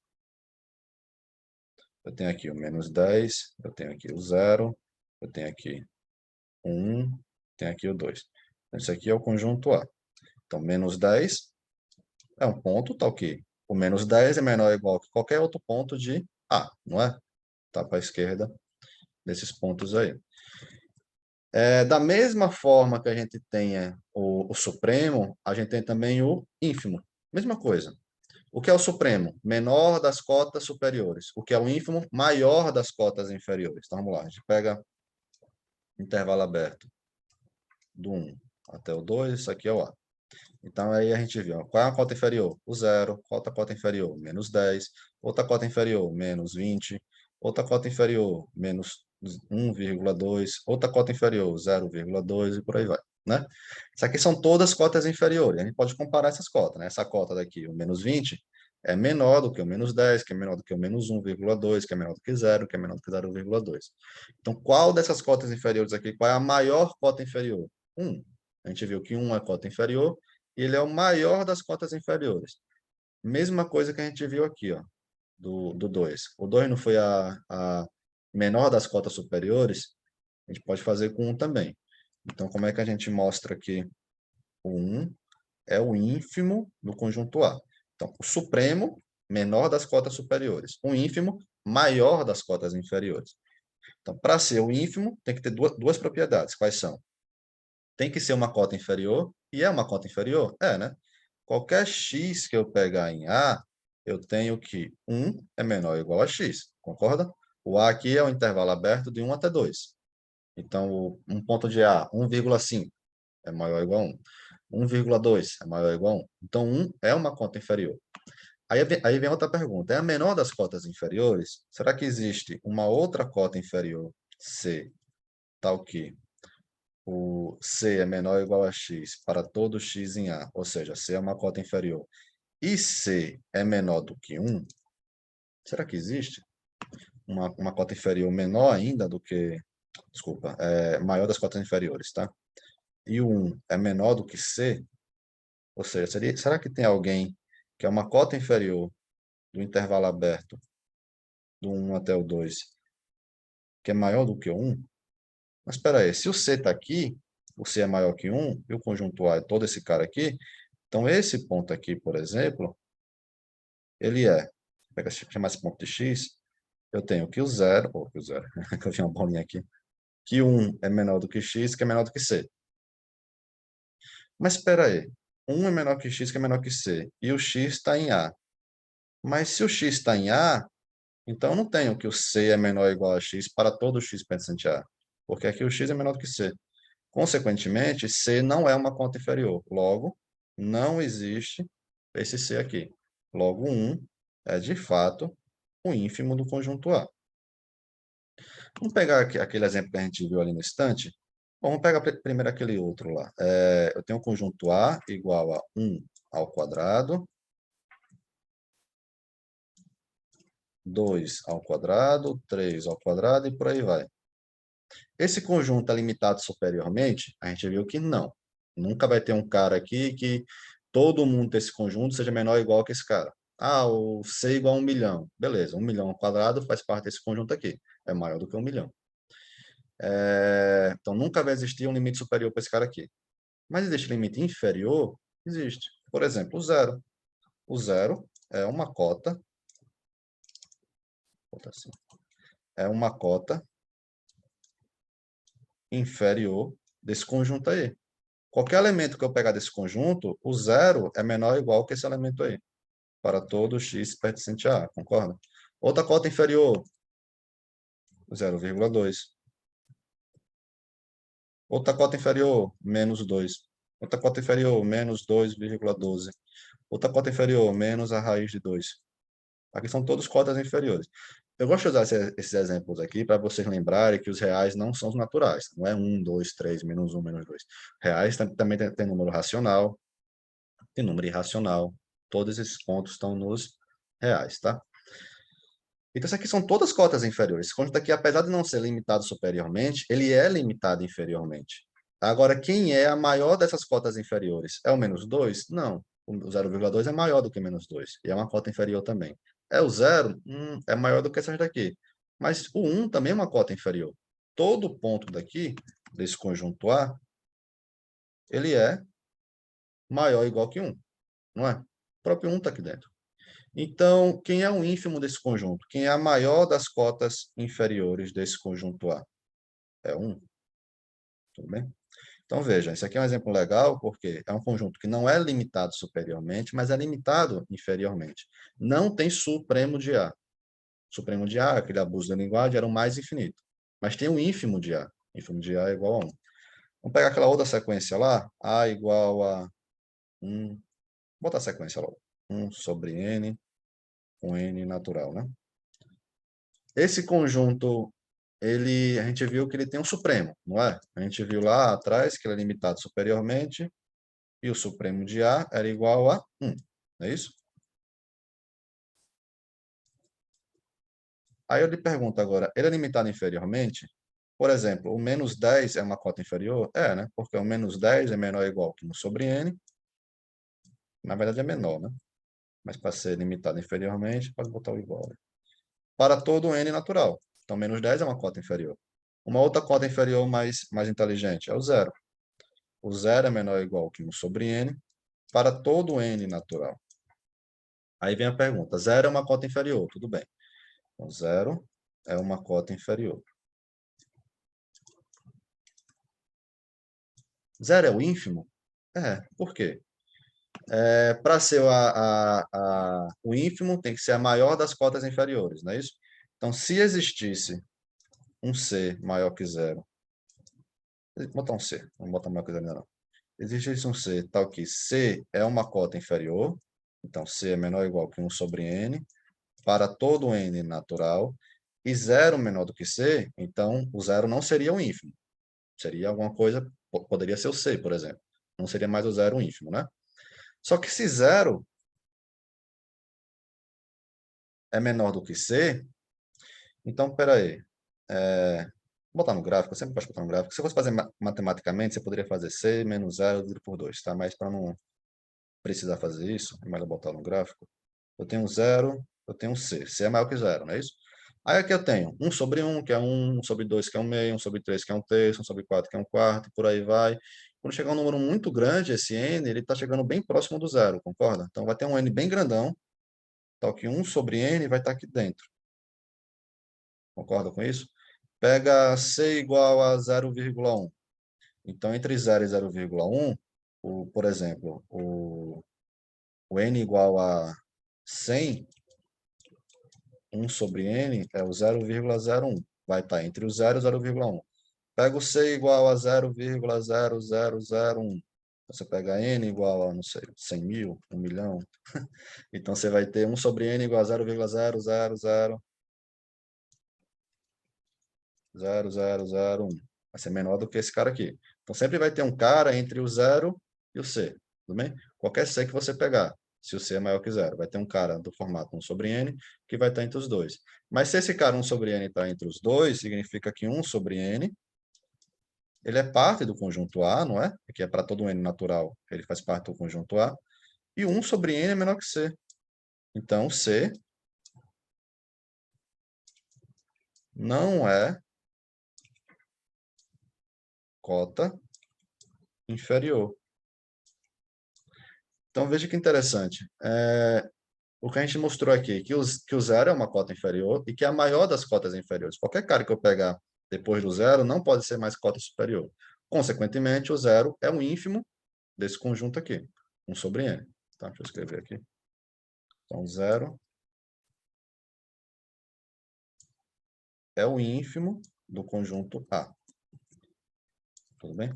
Eu tenho aqui o -10, eu tenho aqui o 0, eu tenho aqui o 1, tenho aqui o 2. Esse aqui é o conjunto A. Então, -10 é um ponto, tá ok. O -10 é menor ou igual que qualquer outro ponto de A, não é? Tá para a esquerda desses pontos aí. Da mesma forma que a gente tem o supremo, a gente tem também o ínfimo. Mesma coisa. O que é o supremo? Menor das cotas superiores. O que é o ínfimo? Maior das cotas inferiores. Então, vamos lá. A gente pega intervalo aberto do 1 até o 2, isso aqui é o A. Então, aí a gente viu, qual é a cota inferior? O 0. Qual é a cota inferior? -10. Outra cota inferior, -20. Outra cota inferior, -1,2. Outra cota inferior, 0,2 e por aí vai, né? Isso aqui são todas cotas inferiores. A gente pode comparar essas cotas, né? Essa cota daqui, o -20, é menor do que o -10, que é menor do que o -1,2, que é menor do que 0, que é menor do que 0,2. Então, qual dessas cotas inferiores aqui, qual é a maior cota inferior? 1. A gente viu que 1 é a cota inferior, e ele é o maior das cotas inferiores. Mesma coisa que a gente viu aqui, ó, do 2. O 2 não foi a menor das cotas superiores, a gente pode fazer com 1 também. Então, como é que a gente mostra que o 1 é o ínfimo do conjunto A? Então, o supremo, menor das cotas superiores. O ínfimo, maior das cotas inferiores. Então, para ser o ínfimo, tem que ter duas propriedades. Quais são? Tem que ser uma cota inferior, e é uma cota inferior? É, né? Qualquer x que eu pegar em A, eu tenho que 1 é menor ou igual a x, concorda? O A aqui é o intervalo aberto de 1 até 2. Então, um ponto de A, 1,5 é maior ou igual a 1. 1,2 é maior ou igual a 1. Então, 1 é uma cota inferior. Aí vem outra pergunta. É a menor das cotas inferiores? Será que existe uma outra cota inferior, C, tal que o C é menor ou igual a x para todo x em A, ou seja, C é uma cota inferior, e C é menor do que 1, será que existe uma cota inferior menor ainda do que, desculpa, maior das cotas inferiores, tá? E o 1 é menor do que C, ou seja, será que tem alguém que é uma cota inferior do intervalo aberto do 1 até o 2, que é maior do que o 1? Mas espera aí, se o C está aqui, o C é maior que 1, e o conjunto A é todo esse cara aqui, então esse ponto aqui, por exemplo, ele é, vou chamar esse ponto de X, eu tenho que o zero, que eu vi uma bolinha aqui, que 1 é menor do que X, que é menor do que C. Mas espera aí, 1 é menor que X, que é menor que C, e o X está em A. Mas se o X está em A, então eu não tenho que o C é menor ou igual a X para todo X pertencente a A, porque aqui o X é menor do que C. Consequentemente, C não é uma conta inferior. Logo, não existe esse C aqui. Logo, 1 é, de fato, o ínfimo do conjunto A. Vamos pegar aquele exemplo que a gente viu ali no instante. Bom, vamos pegar primeiro aquele outro lá. Eu tenho o conjunto A igual a 1 ao quadrado, 2 ao quadrado, 3 ao quadrado e por aí vai. Esse conjunto é limitado superiormente? A gente viu que não. Nunca vai ter um cara aqui que todo mundo desse conjunto seja menor ou igual que esse cara. Ah, o C igual a 1 milhão. Beleza, 1 milhão ao quadrado faz parte desse conjunto aqui. É maior do que 1 milhão. Então, nunca vai existir um limite superior para esse cara aqui. Mas existe limite inferior? Existe. Por exemplo, o zero. O zero é uma cota. Assim, é uma cota inferior desse conjunto aí. Qualquer elemento que eu pegar desse conjunto, o zero é menor ou igual que esse elemento aí, para todo x pertencente a A, concorda? Outra cota inferior, 0,2. Outra cota inferior, menos 2. Outra cota inferior, menos 2,12. Outra cota inferior, menos a raiz de 2. Aqui são todas cotas inferiores. Eu gosto de usar esses exemplos aqui para vocês lembrarem que os reais não são os naturais. Não é 1, 2, 3, menos 1, menos 2. Reais também tem número racional, tem número irracional. Todos esses pontos estão nos reais, tá? Então, isso aqui são todas cotas inferiores. Esse conjunto aqui, apesar de não ser limitado superiormente, ele é limitado inferiormente. Agora, quem é a maior dessas cotas inferiores? É o menos 2? Não. O 0,2 é maior do que menos 2. E é uma cota inferior também. É o 0? É maior do que essas daqui. Mas o 1 também é uma cota inferior. Todo ponto daqui, desse conjunto A, ele é maior ou igual que 1. Não é? O próprio 1 está aqui dentro. Então, quem é o ínfimo desse conjunto? Quem é a maior das cotas inferiores desse conjunto A? É 1. Tudo bem? Então, veja, esse aqui é um exemplo legal, porque é um conjunto que não é limitado superiormente, mas é limitado inferiormente. Não tem supremo de A. Supremo de A, aquele abuso da linguagem, era o mais infinito. Mas tem o ínfimo de A. Ínfimo de A é igual a 1. Vamos pegar aquela outra sequência lá. A igual a 1. Vou botar a sequência logo. 1 sobre N com N natural, né? Esse conjunto, a gente viu que ele tem um supremo, não é? A gente viu lá atrás que ele é limitado superiormente e o supremo de A era igual a 1, não é isso? Aí eu lhe pergunto agora, ele é limitado inferiormente? Por exemplo, o menos 10 é uma cota inferior? É, né? Porque o menos 10 é menor ou igual que 1 sobre N. Na verdade é menor, né? Mas para ser limitado inferiormente, pode botar o igual, né? Para todo N natural. Então, menos 10 é uma cota inferior. Uma outra cota inferior mais inteligente é o zero. O zero é menor ou igual que 1 sobre N para todo N natural. Aí vem a pergunta, zero é uma cota inferior, tudo bem. Então, zero é uma cota inferior. Zero é o ínfimo? Por quê? Para ser o ínfimo, tem que ser a maior das cotas inferiores, não é isso? Então, se existisse um C maior que zero, vou botar um C, não vou botar maior que zero ainda não. Existe um C tal que C é uma cota inferior, então C é menor ou igual que 1 sobre N, para todo N natural, e zero menor do que C, então o zero não seria o ínfimo. Seria alguma coisa, poderia ser o C, por exemplo. Não seria mais o zero o ínfimo, né? Só que se zero é menor do que C, então, peraí. Vou botar no gráfico, eu sempre gosto de botar no gráfico. Se eu fosse fazer matematicamente, você poderia fazer C menos zero dividido por 2, tá? Mas para não precisar fazer isso, é melhor botar no gráfico. Eu tenho zero, eu tenho C. C é maior que zero, não é isso? Aí aqui eu tenho 1 sobre 1, que é 1 sobre 2, que é 1 meio, 1 sobre 3, que é 1 terço, 1 sobre 4, que é 1 quarto, e por aí vai. Quando chegar um número muito grande, esse n, ele está chegando bem próximo do zero, concorda? Então, vai ter um n bem grandão, tal que 1 sobre n vai estar aqui dentro. Concorda com isso? Pega c igual a 0,1. Então, entre 0 e 0,1, por exemplo, o n igual a 100, 1 sobre n é o 0,01. Vai estar entre o 0 e o 0,1. Pega o c igual a 0,0001. Você pega n igual a, não sei, 100 mil, 1 milhão. Então, você vai ter 1 sobre n igual a 0,0000001. Vai ser menor do que esse cara aqui. Então, sempre vai ter um cara entre o 0 e o c. Tudo bem? Qualquer c que você pegar, se o c é maior que 0, vai ter um cara do formato 1 sobre n que vai estar entre os dois. Mas se esse cara 1 sobre n está entre os dois, significa que 1 sobre n ele é parte do conjunto A, não é? Que é para todo n natural, ele faz parte do conjunto A. E 1 sobre n é menor que c. Então, c não é cota inferior. Então, veja que interessante. O que a gente mostrou aqui, que o zero é uma cota inferior e que é a maior das cotas inferiores. Qualquer cara que eu pegar depois do zero não pode ser mais cota superior. Consequentemente, o zero é o ínfimo desse conjunto aqui, 1 sobre n. Tá? Deixa eu escrever aqui. Então, zero é o ínfimo do conjunto A. Tudo bem?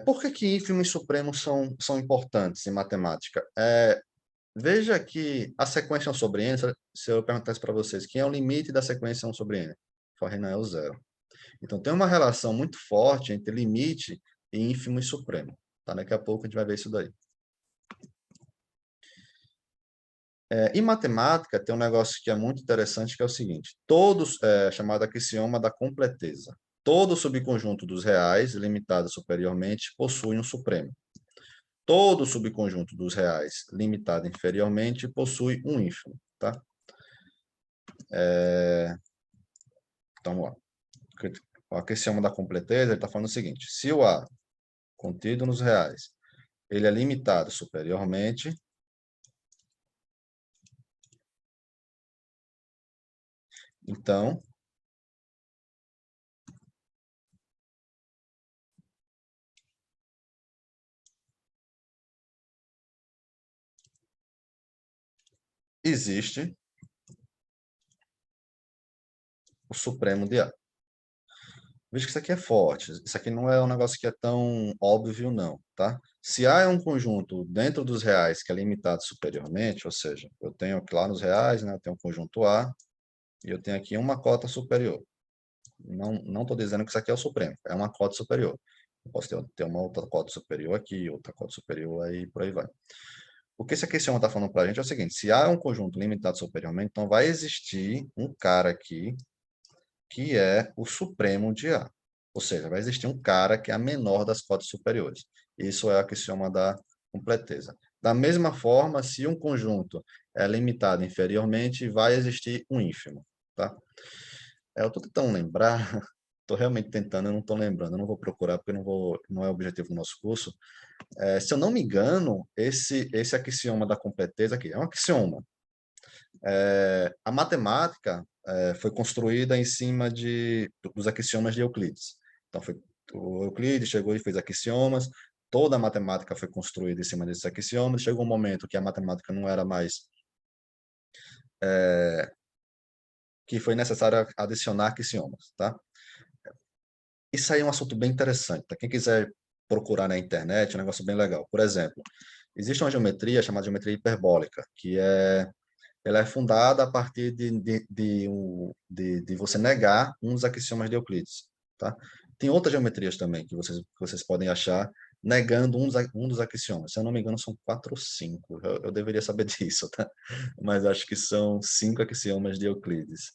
Por que ínfimo e supremo são importantes em matemática? Veja que a sequência 1 sobre n, se eu perguntasse para vocês, quem é o limite da sequência 1 sobre n? Renan é o zero. Então, tem uma relação muito forte entre limite e ínfimo e supremo. Tá? Daqui a pouco a gente vai ver isso daí. Em matemática, tem um negócio que é muito interessante, que é o seguinte. Chamado axioma da completeza. Todo subconjunto dos reais, limitado superiormente, possui um supremo. Todo subconjunto dos reais, limitado inferiormente, possui um ínfimo. Tá? Então, vamos lá. O axioma da completeza está falando o seguinte. Se o A, contido nos reais, ele é limitado superiormente, então, existe o supremo de A. Veja que isso aqui é forte. Isso aqui não é um negócio que é tão óbvio, não, tá? Se A é um conjunto dentro dos reais que é limitado superiormente, ou seja, eu tenho aqui lá nos reais, né, eu tenho um conjunto A, e eu tenho aqui uma cota superior. Não estou dizendo que isso aqui é o supremo, é uma cota superior. Eu posso ter uma outra cota superior aqui, outra cota superior aí, por aí vai. O que esse axioma está falando para a gente é o seguinte, se A é um conjunto limitado superiormente, então vai existir um cara aqui que é o supremo de A. Ou seja, vai existir um cara que é a menor das cotas superiores. Isso é o axioma da completeza. Da mesma forma, se um conjunto é limitado inferiormente, vai existir um ínfimo. Tá? Eu estou tentando lembrar, estou realmente tentando, eu não estou lembrando, eu não vou procurar porque não é o objetivo do nosso curso. Se eu não me engano, esse axioma da completeza aqui é um axioma. A matemática foi construída em cima dos axiomas de Euclides. Então, o Euclides chegou e fez axiomas, toda a matemática foi construída em cima desses axiomas, chegou um momento que a matemática não era mais, que foi necessário adicionar axiomas, tá? Isso aí é um assunto bem interessante, tá? Quem quiser procurar na internet, é um negócio bem legal. Por exemplo, existe uma geometria chamada geometria hiperbólica, ela é fundada a partir de você negar um dos axiomas de Euclides. Tá? Tem outras geometrias também que vocês podem achar negando um dos axiomas. Se eu não me engano, são 4 ou 5. Eu deveria saber disso, tá? Mas acho que são 5 axiomas de Euclides.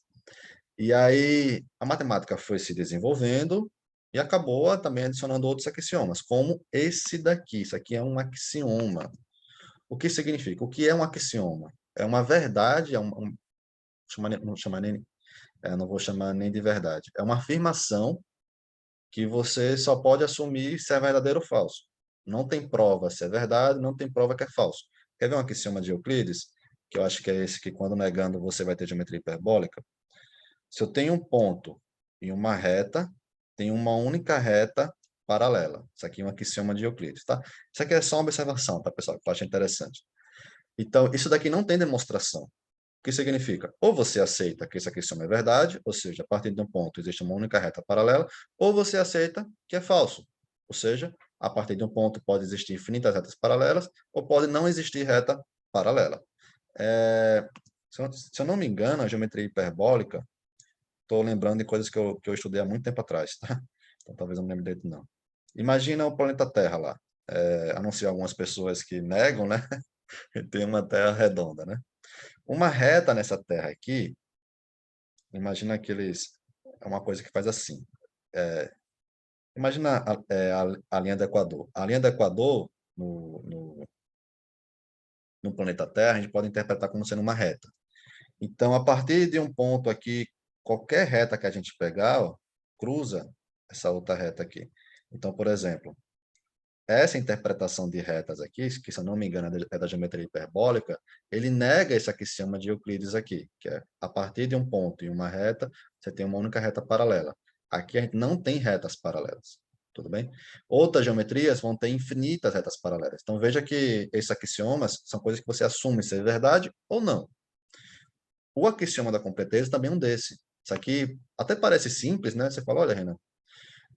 E aí a matemática foi se desenvolvendo e acabou também adicionando outros axiomas, como esse daqui. Isso aqui é um axioma. O que significa? O que é um axioma? É uma verdade, não vou chamar nem de verdade. É uma afirmação que você só pode assumir se é verdadeiro ou falso. Não tem prova se é verdade, não tem prova que é falso. Quer ver um axioma de Euclides? Que eu acho que é esse que, quando negando, você vai ter geometria hiperbólica. Se eu tenho um ponto e uma reta, tem uma única reta paralela. Isso aqui é um axioma de Euclides, tá? Isso aqui é só uma observação, tá, pessoal? Que eu acho interessante. Então, isso daqui não tem demonstração. O que significa? Ou você aceita que esse axioma é verdade, ou seja, a partir de um ponto existe uma única reta paralela, ou você aceita que é falso. Ou seja, a partir de um ponto pode existir infinitas retas paralelas, ou pode não existir reta paralela. Se eu não me engano, a geometria hiperbólica, estou lembrando de coisas que eu estudei há muito tempo atrás, tá? Então talvez eu não lembre direito, não. Imagina o planeta Terra lá. A não ser algumas pessoas que negam, né? Tem uma Terra redonda, né? Uma reta nessa Terra aqui, imagina aqueles... É uma coisa que faz assim. Imagina a linha do Equador. A linha do Equador, no planeta Terra, a gente pode interpretar como sendo uma reta. Então, a partir de um ponto aqui, qualquer reta que a gente pegar, ó, cruza essa outra reta aqui. Então, por exemplo, essa interpretação de retas aqui, que se eu não me engano é da geometria hiperbólica, ele nega esse axioma de Euclides aqui, que é a partir de um ponto e uma reta, você tem uma única reta paralela. Aqui a gente não tem retas paralelas, tudo bem? Outras geometrias vão ter infinitas retas paralelas. Então veja que esses axiomas são coisas que você assume ser verdade ou não. O axioma da completeza também é um desse. Isso aqui até parece simples, né? Você fala, olha, Renan,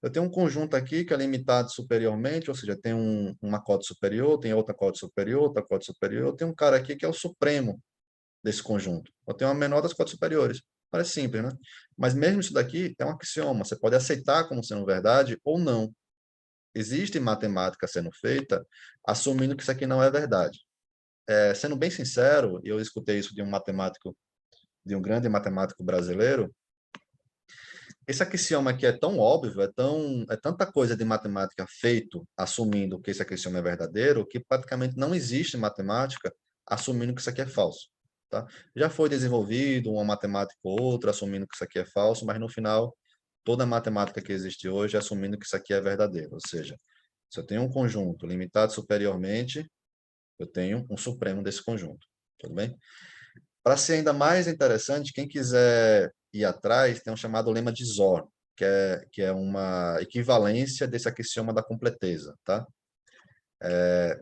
eu tenho um conjunto aqui que é limitado superiormente, ou seja, tem uma cote superior, tem outra cote superior, outra cote superior, tem um cara aqui que é o supremo desse conjunto. Eu tenho a menor das cotes superiores. Parece simples, né? Mas mesmo isso daqui é um axioma. Você pode aceitar como sendo verdade ou não. Existe matemática sendo feita assumindo que isso aqui não é verdade. Sendo bem sincero, eu escutei isso de um matemático, de um grande matemático brasileiro. Esse axioma aqui é tão óbvio, é tanta coisa de matemática feito assumindo que esse axioma é verdadeiro, que praticamente não existe matemática assumindo que isso aqui é falso. Tá? Já foi desenvolvido uma matemática ou outra assumindo que isso aqui é falso, mas no final, toda a matemática que existe hoje é assumindo que isso aqui é verdadeiro. Ou seja, se eu tenho um conjunto limitado superiormente, eu tenho um supremo desse conjunto. Tudo bem? Para ser ainda mais interessante, quem quiser ir atrás, tem um chamado lema de Zorn, que é uma equivalência desse axioma da completeza, tá?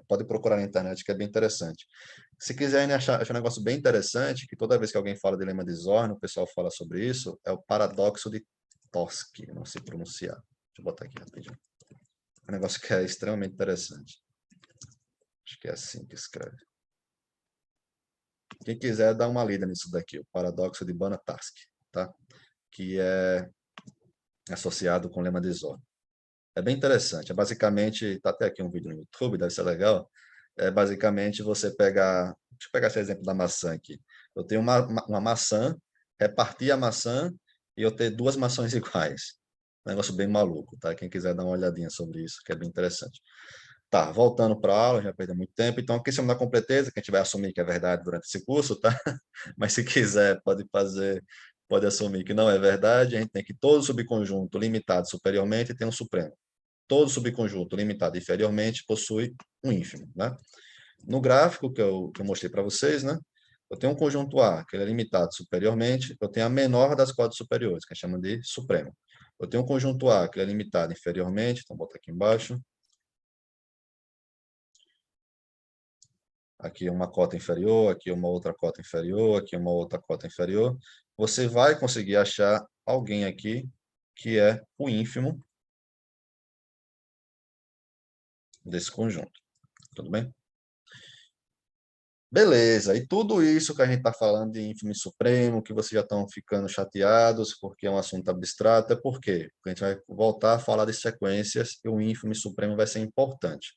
Pode procurar na internet, que é bem interessante. Se quiserem achar um negócio bem interessante, que toda vez que alguém fala de lema de Zorn, o pessoal fala sobre isso, é o paradoxo de Toski, não sei pronunciar. Deixa eu botar aqui rapidinho. É um negócio que é extremamente interessante. Acho que é assim que escreve. Quem quiser, dá uma lida nisso daqui, o paradoxo de Banach-Tarski, tá? Que é associado com o lema de Zorn. É bem interessante. É basicamente, está até aqui um vídeo no YouTube, deve ser legal. É basicamente você pegar, deixa eu pegar esse exemplo da maçã aqui. Eu tenho uma maçã, repartir a maçã e eu ter duas maçãs iguais. Um negócio bem maluco, tá? Quem quiser dar uma olhadinha sobre isso, que é bem interessante. Tá, voltando para a aula, já perdeu muito tempo. Então, aqui estamos na completeza, que a gente vai assumir que é verdade durante esse curso, tá? Mas se quiser, pode assumir que não é verdade. A gente tem que todo subconjunto limitado superiormente tem um supremo. Todo subconjunto limitado inferiormente possui um ínfimo, né? No gráfico que eu mostrei para vocês, né? Eu tenho um conjunto A, que ele é limitado superiormente, eu tenho a menor das cotas superiores, que a gente chama de supremo. Eu tenho um conjunto A, que ele é limitado inferiormente, então vou botar aqui embaixo. Aqui uma cota inferior, aqui uma outra cota inferior, aqui uma outra cota inferior. Você vai conseguir achar alguém aqui que é o ínfimo desse conjunto. Tudo bem? Beleza, e tudo isso que a gente está falando de ínfimo e supremo, que vocês já estão ficando chateados porque é um assunto abstrato, é por quê? Porque a gente vai voltar a falar de sequências e o ínfimo e supremo vai ser importante.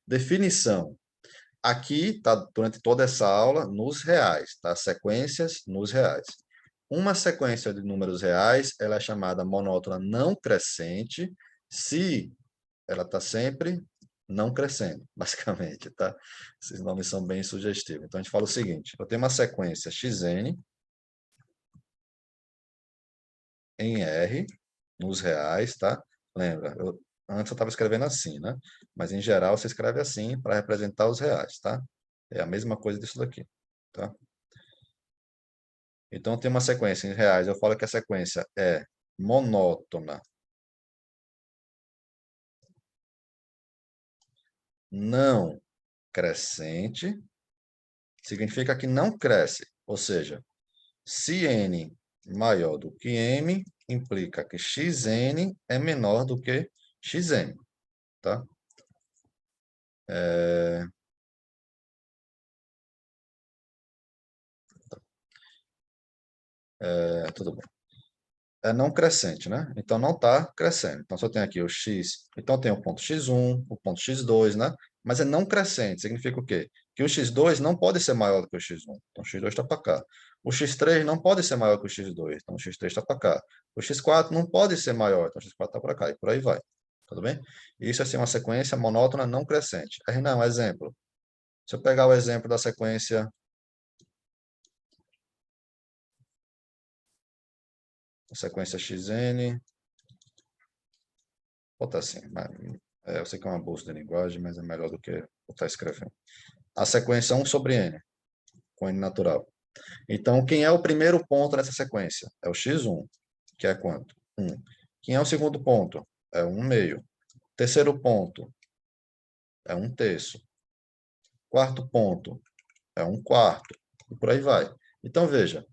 Definição. Aqui está, durante toda essa aula, nos reais, tá? Sequências nos reais. Uma sequência de números reais, ela é chamada monótona não crescente, se ela está sempre não crescendo, basicamente, tá? Esses nomes são bem sugestivos. Então, a gente fala o seguinte, eu tenho uma sequência xn, em R, nos reais, tá? Lembra, antes eu estava escrevendo assim, né? Mas, em geral, você escreve assim para representar os reais, tá? É a mesma coisa disso daqui, tá? Então, tem uma sequência em reais. Eu falo que a sequência é monótona, não crescente, significa que não cresce. Ou seja, se n maior do que m, implica que xn é menor do que xm, tá? Tudo bem. É não crescente, né? Então, não está crescendo. Então, se eu tenho aqui o x, então tem o ponto x1, o ponto x2, né? Mas é não crescente, significa o quê? Que o x2 não pode ser maior do que o x1. Então, o x2 está para cá. O x3 não pode ser maior que o x2. Então, o x3 está para cá. O x4 não pode ser maior. Então, o x4 está para cá. E por aí vai. Tudo bem? Isso é assim, uma sequência monótona não crescente. Aí, não, exemplo. Se eu pegar o exemplo da sequência, xn, botar assim, eu sei que é uma bolsa de linguagem, mas é melhor do que estar escrevendo. A sequência 1 sobre n, com n natural. Então, quem é o primeiro ponto nessa sequência? É o x1, que é quanto? 1. Quem é o segundo ponto? É 1 meio. Terceiro ponto é 1 terço. Quarto ponto é 1 quarto. E por aí vai. Então, veja,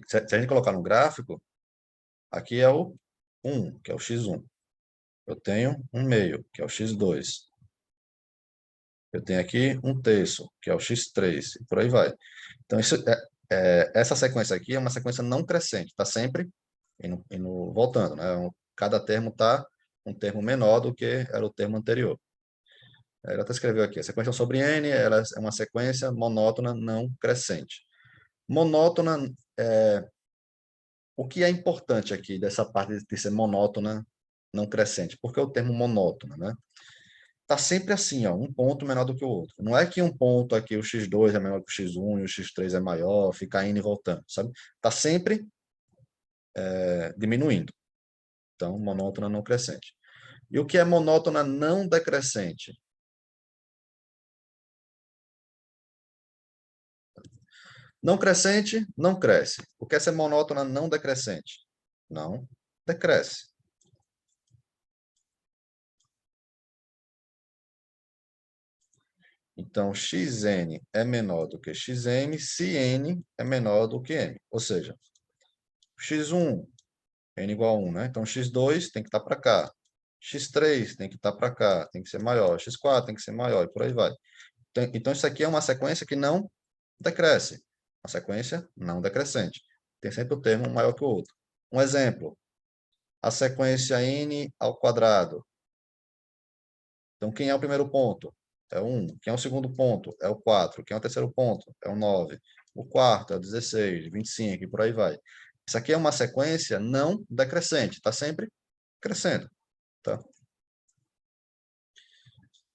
se a gente colocar no gráfico, aqui é o 1, que é o x1. Eu tenho 1 meio, que é o x2. Eu tenho aqui 1 terço, que é o x3, e por aí vai. Então, essa sequência aqui é uma sequência não crescente, está sempre voltando, né? Cada termo está um termo menor do que era o termo anterior. Ela até escreveu aqui, a sequência sobre n, ela é uma sequência monótona não crescente. Monótona, o que é importante aqui dessa parte de ser monótona não crescente? Porque o termo monótona, né? Tá sempre assim, ó, um ponto menor do que o outro. Não é que um ponto aqui, o x2 é menor que o x1 e o x3 é maior, fica indo e voltando, sabe? Tá sempre diminuindo. Então, monótona não crescente. E o que é monótona não decrescente? Não crescente, não cresce. O que é ser monótona não decrescente? Não decresce. Então, xn é menor do que xm se n é menor do que m. Ou seja, x1, n igual a 1, né? Então, x2 tem que estar para cá. x3 tem que estar para cá, tem que ser maior. x4 tem que ser maior, e por aí vai. Então, isso aqui é uma sequência que não decresce. Uma sequência não decrescente. Tem sempre o termo um maior que o outro. Um exemplo, a sequência n ao quadrado. Então, quem é o primeiro ponto? É o 1. Quem é o segundo ponto? É o 4. Quem é o terceiro ponto? É o 9. O quarto é o 16, 25 e por aí vai. Isso aqui é uma sequência não decrescente, está sempre crescendo. Tá?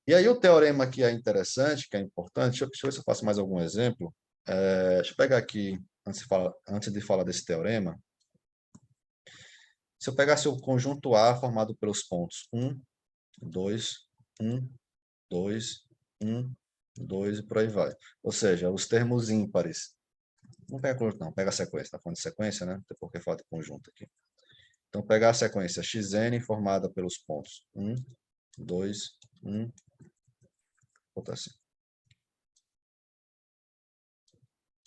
E aí o teorema que é interessante, que é importante, deixa eu ver se eu faço mais algum exemplo. Deixa eu pegar aqui, antes de falar desse teorema, se eu pegasse o conjunto A formado pelos pontos 1, 2, 1, 2, 1, 2 e por aí vai. Ou seja, os termos ímpares. Não pega conjunto, não, pega a sequência. Está falando de sequência, né? Até porque fala de conjunto aqui. Então, pegar a sequência xn formada pelos pontos 1, 2, 1, botar assim.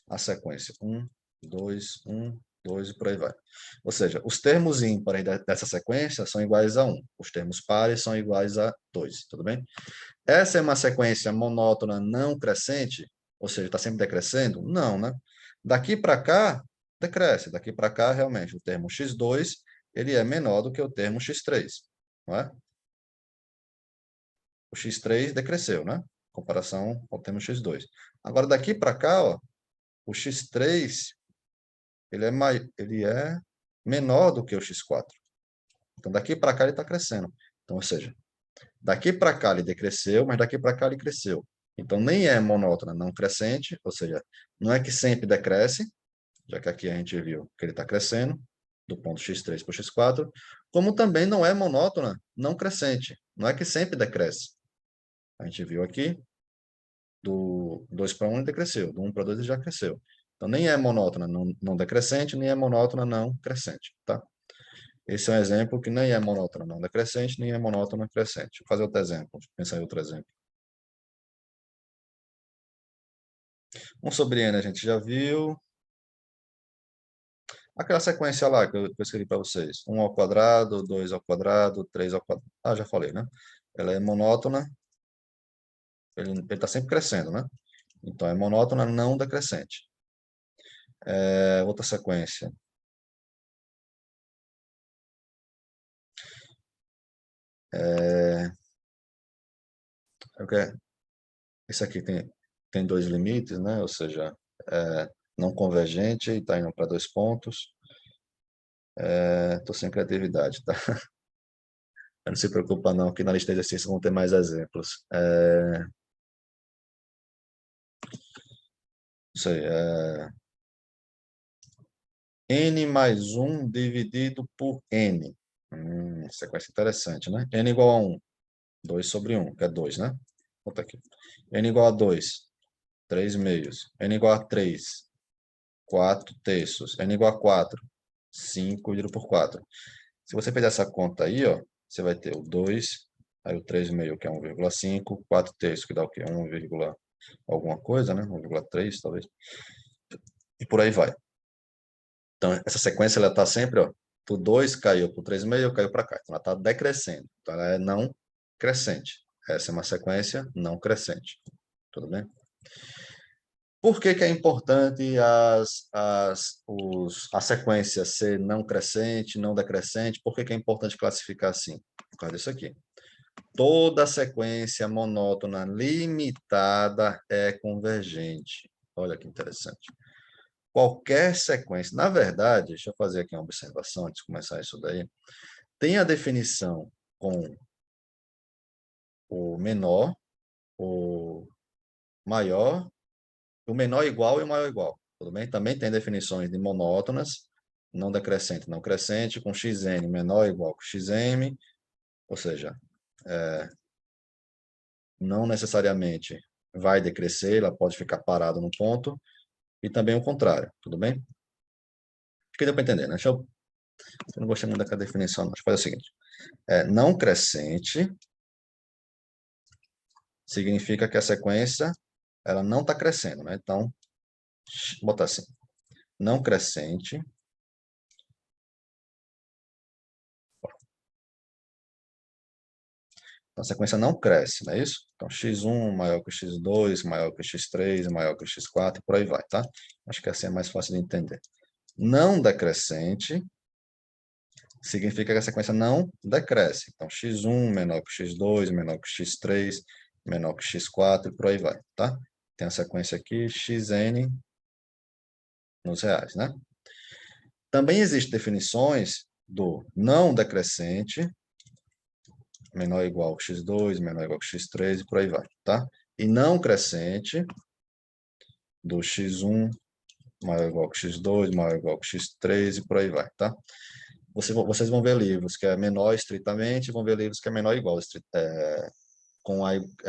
A sequência 1, 2, 1, 2 e por aí vai. Ou seja, os termos ímpares dessa sequência são iguais a 1. Os termos pares são iguais a 2. Tudo bem? Essa é uma sequência monótona não crescente, ou seja, está sempre decrescendo? Não, né? Daqui para cá, decresce. Daqui para cá, realmente, o termo x2 ele é menor do que o termo x3. Não é? O x3 decresceu, né? Em comparação ao termo x2. Agora, daqui para cá, ó, o x3 ele é menor do que o x4. Então, daqui para cá ele está crescendo. Então, ou seja, daqui para cá ele decresceu, mas daqui para cá ele cresceu. Então, nem é monótona não crescente, ou seja, não é que sempre decresce, já que aqui a gente viu que ele está crescendo, do ponto x3 para o x4, como também não é monótona não crescente. Não é que sempre decresce. A gente viu aqui, do 2 para 1 ele decresceu, do 1 para 2 ele já cresceu. Então, nem é monótona não decrescente, nem é monótona não crescente, tá? Esse é um exemplo que nem é monótona não decrescente, nem é monótona crescente. Vou fazer outro exemplo, deixa eu pensar em outro exemplo. Um sobre n a gente já viu. Aquela sequência lá que eu escrevi para vocês. 1 ao quadrado, 2 ao quadrado, 3 ao quadrado. Ah, já falei, né? Ela é monótona, ele está sempre crescendo, né? Então, é monótona não decrescente. Outra sequência. Esse aqui tem dois limites, né? Ou seja, não convergente e está indo para dois pontos. Estou sem criatividade, tá? Não se preocupa não, que na lista de exercícios vão ter mais exemplos. Isso aí, n mais 1 dividido por n. Sequência interessante, né? N igual a 1, 2 sobre 1, que é 2, né? Bota aqui. N igual a 2, 3 meios. N igual a 3, 4 terços. N igual a 4, 5 dividido por 4. Se você fizer essa conta aí, ó, você vai ter o 2, aí o 3 meio, que é 1,5, 4 terços, que dá o quê? 1, alguma coisa, né? 1,3, talvez. E por aí vai. Então, essa sequência, ela está sempre, ó, do 2 caiu para o 3,5, caiu para cá. Então, ela está decrescendo. Então, ela é não crescente. Essa é uma sequência não crescente. Tudo bem? Por que que é importante a sequência ser não crescente, não decrescente? Por que que é importante classificar assim? Por causa disso aqui. Toda sequência monótona limitada é convergente. Olha que interessante. Qualquer sequência, na verdade, deixa eu fazer aqui uma observação antes de começar isso daí. Tem a definição com o menor, o maior, o menor igual e o maior igual. Tudo bem? Também tem definições de monótonas, não decrescente, não crescente, com xn menor ou igual que xm, ou seja, não necessariamente vai decrescer, ela pode ficar parada no ponto, e também o contrário, tudo bem? Acho que deu para entender, né? Eu não gostei muito daquela definição, não. Deixa eu fazer o seguinte. Não crescente significa que a sequência ela não está crescendo, né? Então, vou botar assim. Não crescente. Então, a sequência não cresce, não é isso? Então, x1 maior que x2, maior que x3, maior que x4, e por aí vai, tá? Acho que assim é mais fácil de entender. Não decrescente significa que a sequência não decresce. Então, x1 menor que x2, menor que x3, menor que x4, e por aí vai, tá? Tem a sequência aqui, xn nos reais, né? Também existem definições do não decrescente, menor ou igual que x2, menor ou igual que x3, e por aí vai, tá? E não crescente, do x1 maior ou igual que x2, maior ou igual que x3, e por aí vai, tá? Vocês vão ver livros que é menor estritamente, vão ver livros que é menor ou igual,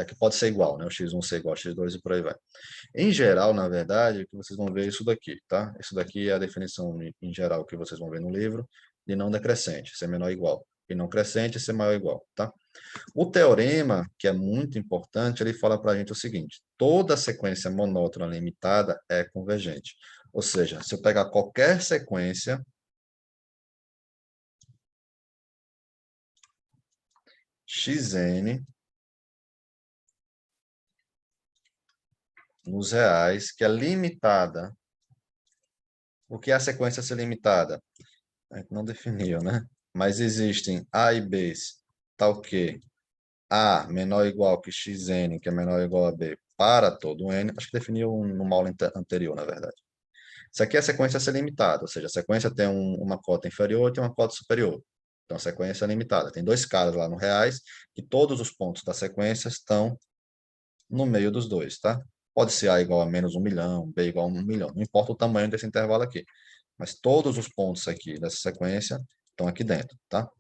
que pode ser igual, né? O x1 ser igual a x2 e por aí vai. Em geral, na verdade, o que vocês vão ver é isso daqui, tá? Isso daqui é a definição em geral que vocês vão ver no livro de não decrescente, ser menor ou igual. E não crescente, ser maior ou igual, tá? O teorema, que é muito importante, ele fala para a gente o seguinte: toda sequência monótona limitada é convergente. Ou seja, se eu pegar qualquer sequência xn nos reais, que é limitada. O que é a sequência ser limitada? A gente não definiu, né? Mas existem A e B, tal que A menor ou igual que xn, que é menor ou igual a B, para todo n. Acho que definiu numa aula anterior, na verdade. Isso aqui é a sequência ser limitada, ou seja, a sequência tem uma cota inferior e tem uma cota superior. Então, a sequência é limitada. Tem dois caras lá no reais, que todos os pontos da sequência estão no meio dos dois, tá? Pode ser A igual a menos 1 milhão, B igual a 1 milhão. Não importa o tamanho desse intervalo aqui. Mas todos os pontos aqui dessa sequência estão aqui dentro, tá?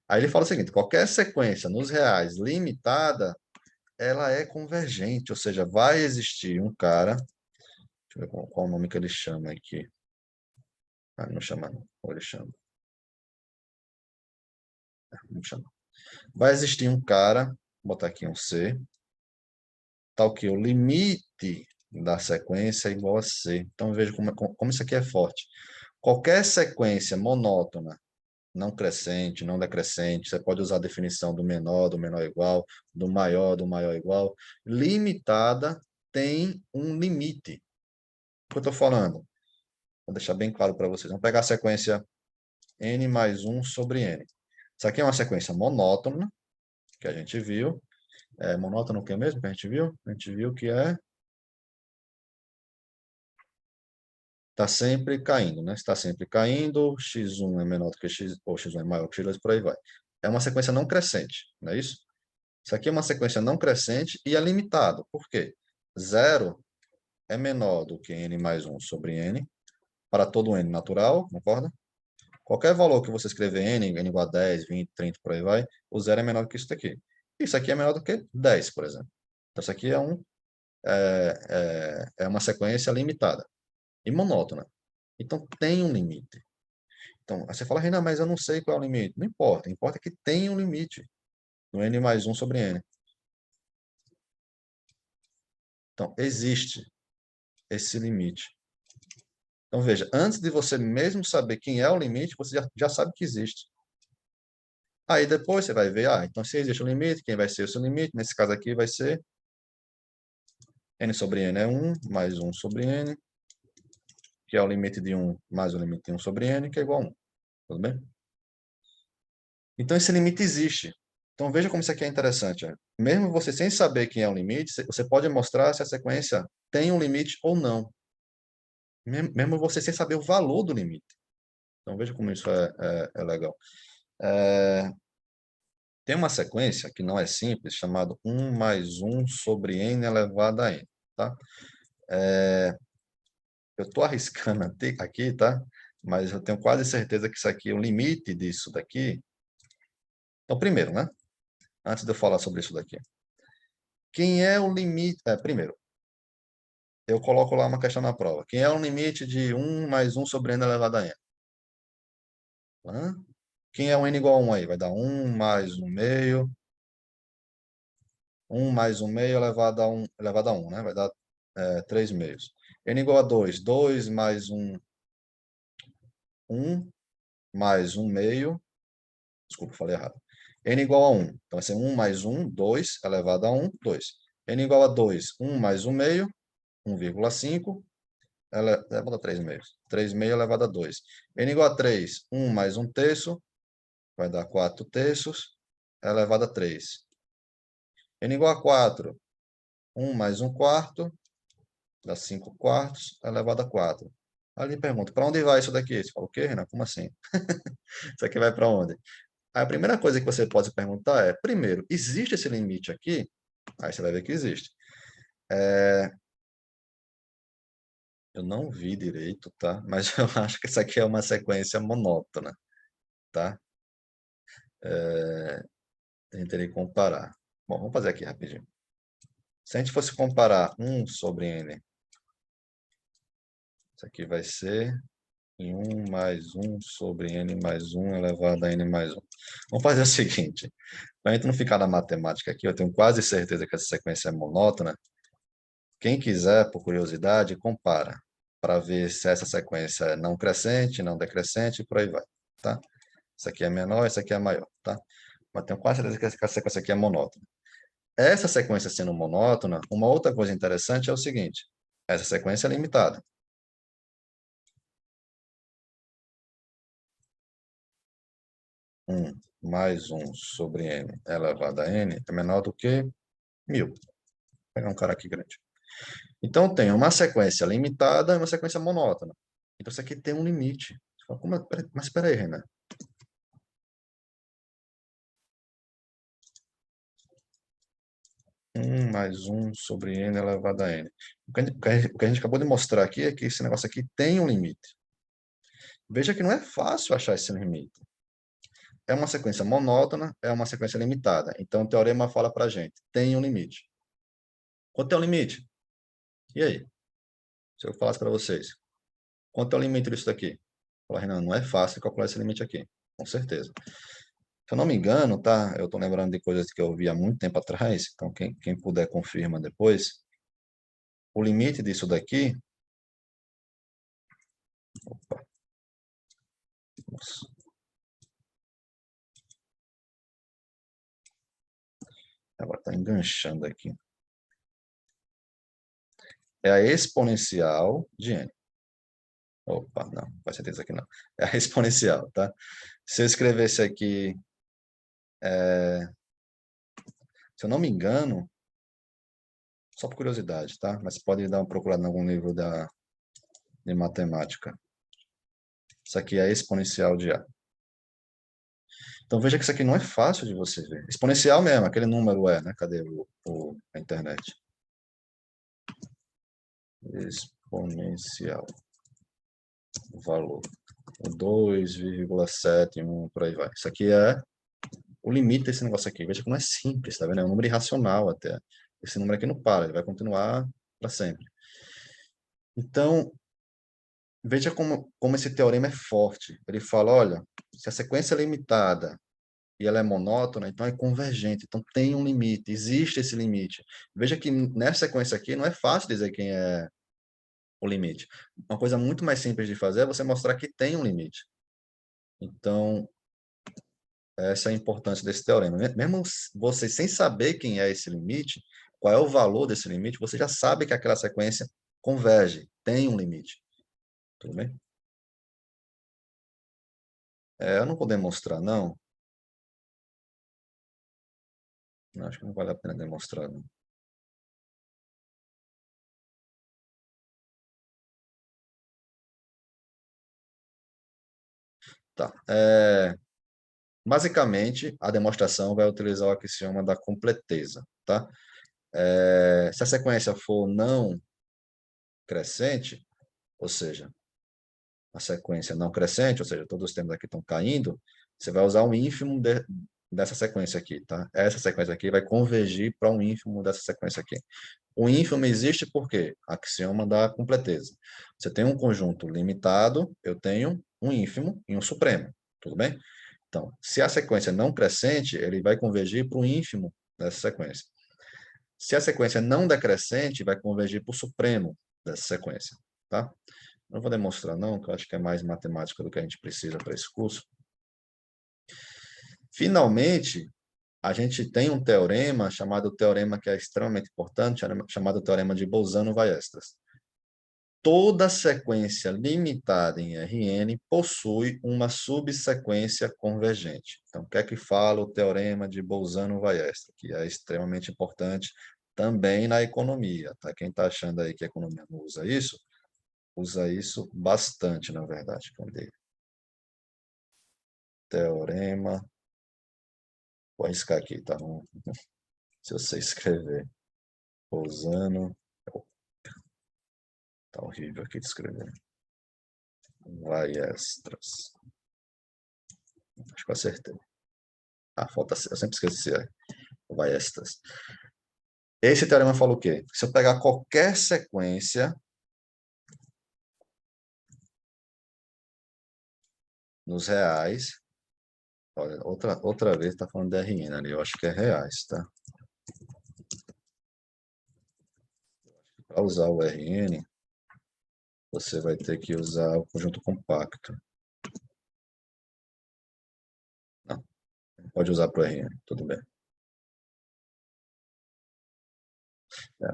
Aí ele fala o seguinte, qualquer sequência nos reais limitada, ela é convergente, ou seja, vai existir um cara, deixa eu ver qual o nome que ele chama aqui. Ah, não chama não, ou ele chama. Não chama. Vai existir um cara, vou botar aqui um C, tal que o limite da sequência é igual a C. Então veja como isso aqui é forte. Qualquer sequência monótona, não crescente, não decrescente, você pode usar a definição do menor igual, do maior igual, limitada tem um limite. O que eu estou falando? Vou deixar bem claro para vocês. Vamos pegar a sequência n mais 1 sobre n. Isso aqui é uma sequência monótona, que a gente viu. É monótono o que mesmo que a gente viu? A gente viu que está sempre caindo, né? Está sempre caindo, x1 é menor do que x, ou x1 é maior que x2, por aí vai. É uma sequência não crescente, não é isso? Isso aqui é uma sequência não crescente e é limitado. Por quê? Zero é menor do que n mais 1 sobre n, para todo n natural, concorda? Qualquer valor que você escrever n igual a 10, 20, 30, por aí vai, o zero é menor do que isso daqui. Isso aqui é menor do que 10, por exemplo. Então, isso aqui é uma sequência limitada e monótona. Então, tem um limite. Então, aí você fala, Renan, mas eu não sei qual é o limite. Não importa, importa que tem um limite no n mais 1 sobre n. Então, existe esse limite. Então, veja, antes de você mesmo saber quem é o limite, você já sabe que existe. Aí depois você vai ver, então se existe um limite, quem vai ser o seu limite? Nesse caso aqui vai ser n sobre n é 1, mais 1 sobre n, que é o limite de 1 mais o limite de 1 sobre n, que é igual a 1. Tudo bem? Então, esse limite existe. Então, veja como isso aqui é interessante. Mesmo você sem saber quem é o limite, você pode mostrar se a sequência tem um limite ou não. Mesmo você sem saber o valor do limite. Então, veja como isso é legal. Tem uma sequência que não é simples, chamado 1 mais 1 sobre n elevado a n. Tá? Eu estou arriscando aqui, tá? Mas eu tenho quase certeza que isso aqui, o limite disso daqui. Então, primeiro, né? Antes de eu falar sobre isso daqui. Quem é o limite? Primeiro, eu coloco lá uma questão na prova. Quem é o limite de 1 mais 1 sobre n elevado a n? Hã? Quem é o n igual a 1 aí? Vai dar 1 mais 1 meio. 1 mais 1 meio elevado a 1, né? Vai dar 3 meios. N igual a 2. 2 mais 1, 1 mais 1 meio. Desculpa, falei errado. N igual a 1. Então, vai ser 1 mais 1, 2, elevado a 1, 2. N igual a 2, 1 mais 1 meio, 1,5, elevado a 3 meios. 3 meio elevado a 2. N igual a 3, 1 mais 1 terço, vai dar 4 terços, elevado a 3. N igual a 4, 1 mais 1 quarto, dá 5 quartos, elevado a 4. Ali pergunta, para onde vai isso daqui? Você fala, o quê, Renan? Como assim? Isso aqui vai para onde? Aí a primeira coisa que você pode se perguntar é, primeiro, existe esse limite aqui? Aí você vai ver que existe. Eu não vi direito, tá? Mas eu acho que isso aqui é uma sequência monótona, tá? A gente teria que comparar. Bom, vamos fazer aqui rapidinho. Se a gente fosse comparar 1 sobre n, isso aqui vai ser em 1 mais 1 sobre n mais 1 elevado a n mais 1. Vamos fazer o seguinte, para a gente não ficar na matemática aqui, eu tenho quase certeza que essa sequência é monótona. Quem quiser, por curiosidade, compara, para ver se essa sequência é não crescente, não decrescente, e por aí vai, tá? Isso aqui é menor, isso aqui é maior, tá? Mas tenho quase certeza que essa sequência aqui é monótona. Essa sequência sendo monótona, uma outra coisa interessante é o seguinte, essa sequência é limitada. Mais 1 sobre n elevado a n é menor do que 1000. Vou pegar um cara aqui grande. Então, tem uma sequência limitada e uma sequência monótona. Então, isso aqui tem um limite. Você fala, mas espera aí, Renan. 1 mais 1 sobre n elevado a n. O que a gente acabou de mostrar aqui é que esse negócio aqui tem um limite. Veja que não é fácil achar esse limite. É uma sequência monótona, é uma sequência limitada. Então, o teorema fala para a gente, tem um limite. Quanto é o limite? E aí? Se eu falasse para vocês, quanto é o limite disso daqui? Fala, Renan, não é fácil calcular esse limite aqui, com certeza. Se eu não me engano, tá? Eu estou lembrando de coisas que eu vi há muito tempo atrás, então quem puder confirma depois. O limite disso daqui... Opa, nossa, agora está enganchando aqui. É a exponencial de n. Opa, não, faz certeza que não. É a exponencial, tá? Se eu escrevesse aqui, se eu não me engano, só por curiosidade, tá? Mas pode dar uma procurada em algum livro de matemática. Isso aqui é a exponencial de A. Então veja que isso aqui não é fácil de você ver. Exponencial mesmo, aquele número é, né? Cadê a internet? Exponencial. O valor. 2,71, por aí vai. Isso aqui é o limite desse negócio aqui. Veja como é simples, tá vendo? É um número irracional até. Esse número aqui não para, ele vai continuar para sempre. Então, veja como esse teorema é forte. Ele fala, olha, se a sequência é limitada e ela é monótona, então é convergente. Então tem um limite, existe esse limite. Veja que nessa sequência aqui não é fácil dizer quem é o limite. Uma coisa muito mais simples de fazer é você mostrar que tem um limite. Então, essa é a importância desse teorema. Mesmo você sem saber quem é esse limite, qual é o valor desse limite, você já sabe que aquela sequência converge, tem um limite. Tudo bem? Eu não vou demonstrar, não. Acho que não vale a pena demonstrar, não. Tá. Basicamente, a demonstração vai utilizar o axioma da completeza, tá? Se a sequência for não crescente, ou seja, a sequência não crescente, ou seja, todos os termos aqui estão caindo, você vai usar um ínfimo dessa sequência aqui, tá? Essa sequência aqui vai convergir para um ínfimo dessa sequência aqui. O ínfimo existe por quê? Axioma da completeza. Você tem um conjunto limitado, eu tenho um ínfimo e um supremo, tudo bem? Então, se a sequência não crescente, ele vai convergir para o ínfimo dessa sequência. Se a sequência não decrescente, vai convergir para o supremo dessa sequência, tá? Não vou demonstrar não, que eu acho que é mais matemática do que a gente precisa para esse curso. Finalmente, a gente tem um teorema chamado teorema que é extremamente importante, chamado teorema de Bolzano-Weierstrass. Toda sequência limitada em Rn possui uma subsequência convergente. Então, o que é que fala o teorema de Bolzano-Weierstrass, que é extremamente importante também na economia, tá? Quem está achando aí que a economia não usa isso bastante, na verdade. Cadê? Teorema, vou arriscar aqui, tá? Se você escrever Bolzano, tá horrível aqui de escrever. Weierstrass. Acho que eu acertei. Falta, eu sempre esqueci. Weierstrass. Esse teorema fala o quê? Se eu pegar qualquer sequência nos reais, olha, outra vez está falando de RN ali, eu acho que é reais, tá? Para usar o RN, você vai ter que usar o conjunto compacto. Não, pode usar para o RN, tudo bem.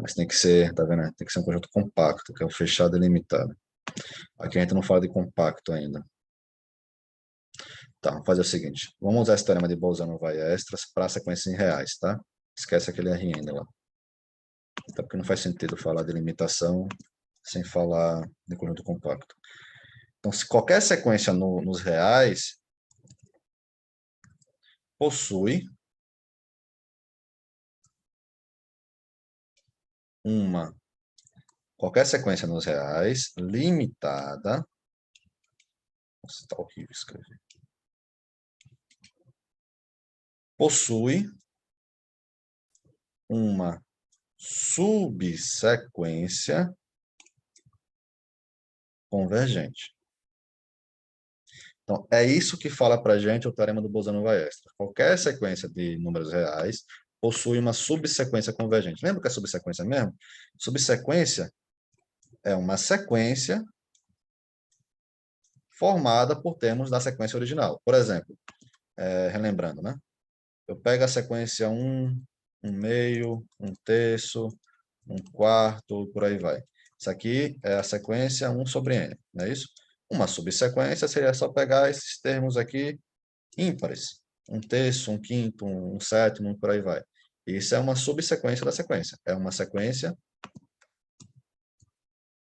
Mas tem que ser, tá vendo? Tem que ser um conjunto compacto, que é o fechado e limitado. Aqui a gente não fala de compacto ainda. Tá, vamos fazer o seguinte. Vamos usar esse teorema de Bolzano-Weierstrass para sequências em reais, tá? Esquece aquele RN lá. Até porque não faz sentido falar de limitação sem falar de conjunto compacto. Então, se qualquer sequência nos reais possui qualquer sequência nos reais limitada Nossa, está horrível escrever. Possui uma subsequência convergente. Então, é isso que fala para a gente o teorema do Bolzano-Weierstrass. Qualquer sequência de números reais possui uma subsequência convergente. Lembra o que é subsequência mesmo? Subsequência é uma sequência formada por termos da sequência original. Por exemplo, relembrando, né? Eu pego a sequência 1, 1 meio, 1 terço, 1 quarto, por aí vai. Isso aqui é a sequência 1 sobre n, não é isso? Uma subsequência seria só pegar esses termos aqui ímpares. 1 terço, 1 quinto, 1 sétimo, por aí vai. Isso é uma subsequência da sequência. É uma sequência...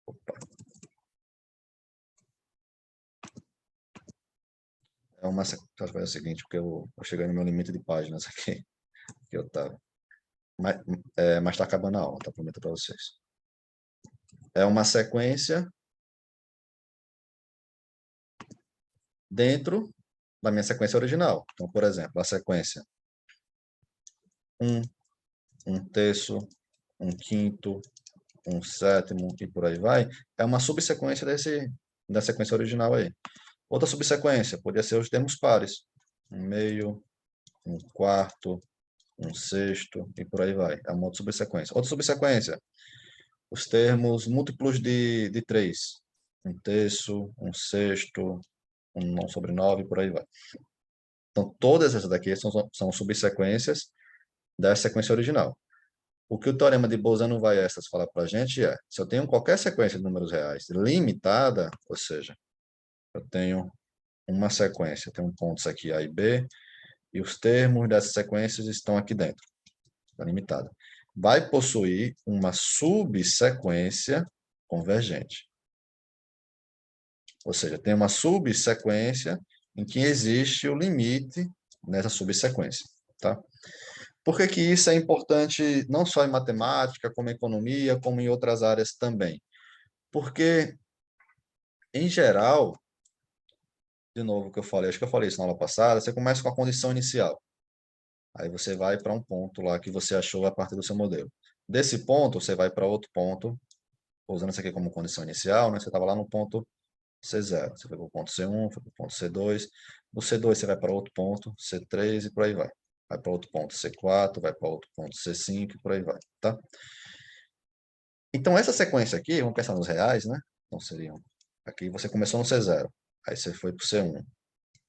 Opa. É uma sequência... É o seguinte, porque eu cheguei no meu limite de páginas aqui. Que eu tava. Mas está acabando a aula, tá? Prometo para vocês. É uma sequência dentro da minha sequência original. Então, por exemplo, a sequência 1, 1 terço, 1 quinto, 1 sétimo e por aí vai, é uma subsequência da sequência original aí. Outra subsequência poderia ser os termos pares. 1 meio, 1 quarto, 1 sexto e por aí vai. É uma outra subsequência. Outra subsequência, os termos múltiplos de 3. 1 terço, 1 sexto, 1 sobre 9 e por aí vai. Então, todas essas daqui são subsequências da sequência original. O que o teorema de Bolzano-Weierstrass fala para a gente é, se eu tenho qualquer sequência de números reais limitada, ou seja, eu tenho uma sequência, eu tenho pontos aqui A e B, e os termos dessas sequências estão aqui dentro, está limitada. Vai possuir uma subsequência convergente. Ou seja, tem uma subsequência em que existe o limite nessa subsequência, tá? Por que que isso é importante não só em matemática, como em economia, como em outras áreas também? Porque, em geral, de novo o que eu falei, acho que eu falei isso na aula passada, você começa com a condição inicial. Aí você vai para um ponto lá que você achou a partir do seu modelo. Desse ponto, você vai para outro ponto, usando isso aqui como condição inicial, né? Você estava lá no ponto C0, você foi para o ponto C1, foi para o ponto C2. No C2 você vai para outro ponto, C3 e por aí vai. Vai para outro ponto C4, vai para outro ponto C5 e por aí vai, tá? Então, essa sequência aqui, vamos pensar nos reais, né? Então, seriam... Aqui você começou no C0, aí você foi para o C1.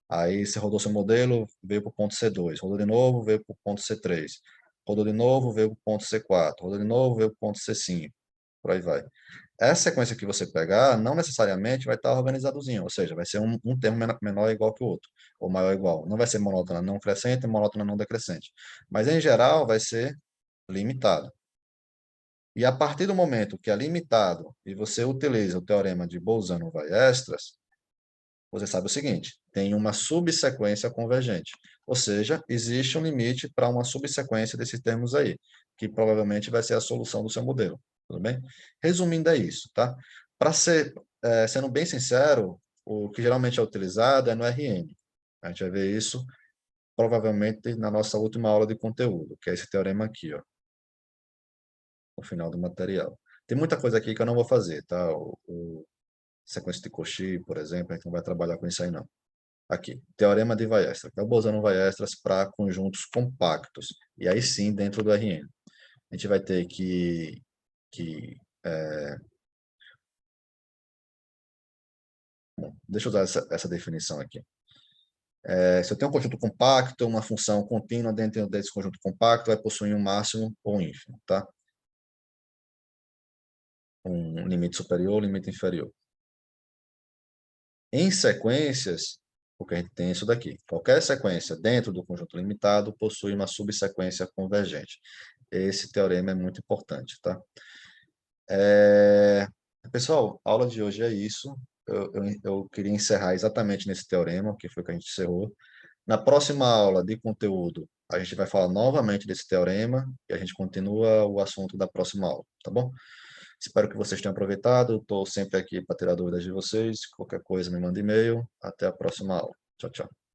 Aí você rodou seu modelo, veio para o ponto C2. Rodou de novo, veio para o ponto C3. Rodou de novo, veio para o ponto C4. Rodou de novo, veio para o ponto C5. Por aí vai. Essa sequência que você pegar, não necessariamente vai estar organizadozinho, ou seja, vai ser um termo menor igual que o outro, ou maior igual. Não vai ser monótona não crescente, monótona não decrescente. Mas, em geral, vai ser limitado. E a partir do momento que é limitado e você utiliza o teorema de Bolzano-Weierstrass, você sabe o seguinte, tem uma subsequência convergente. Ou seja, existe um limite para uma subsequência desses termos aí, que provavelmente vai ser a solução do seu modelo. Tudo bem? Resumindo, é isso, tá? Para ser, sendo bem sincero, o que geralmente é utilizado é no RN. A gente vai ver isso provavelmente na nossa última aula de conteúdo, que é esse teorema aqui, ó, no final do material. Tem muita coisa aqui que eu não vou fazer, tá? Sequência de Cauchy, por exemplo, a gente não vai trabalhar com isso aí, não. Aqui, teorema de Weierstrass, que é o Bolzano-Weierstrass para conjuntos compactos. E aí sim, dentro do RN. A gente vai ter bom, deixa eu usar essa definição aqui. Se eu tenho um conjunto compacto, uma função contínua dentro desse conjunto compacto vai possuir um máximo ou um ínfimo, tá? Um limite superior, limite inferior. Em sequências, porque a gente tem isso daqui. Qualquer sequência dentro do conjunto limitado possui uma subsequência convergente. Esse teorema é muito importante, tá? Pessoal, a aula de hoje é isso. Eu queria encerrar exatamente nesse teorema, que foi o que a gente encerrou. Na próxima aula de conteúdo, a gente vai falar novamente desse teorema e a gente continua o assunto da próxima aula, tá bom? Espero que vocês tenham aproveitado. Estou sempre aqui para tirar dúvidas de vocês. Qualquer coisa, me manda e-mail. Até a próxima aula. Tchau, tchau.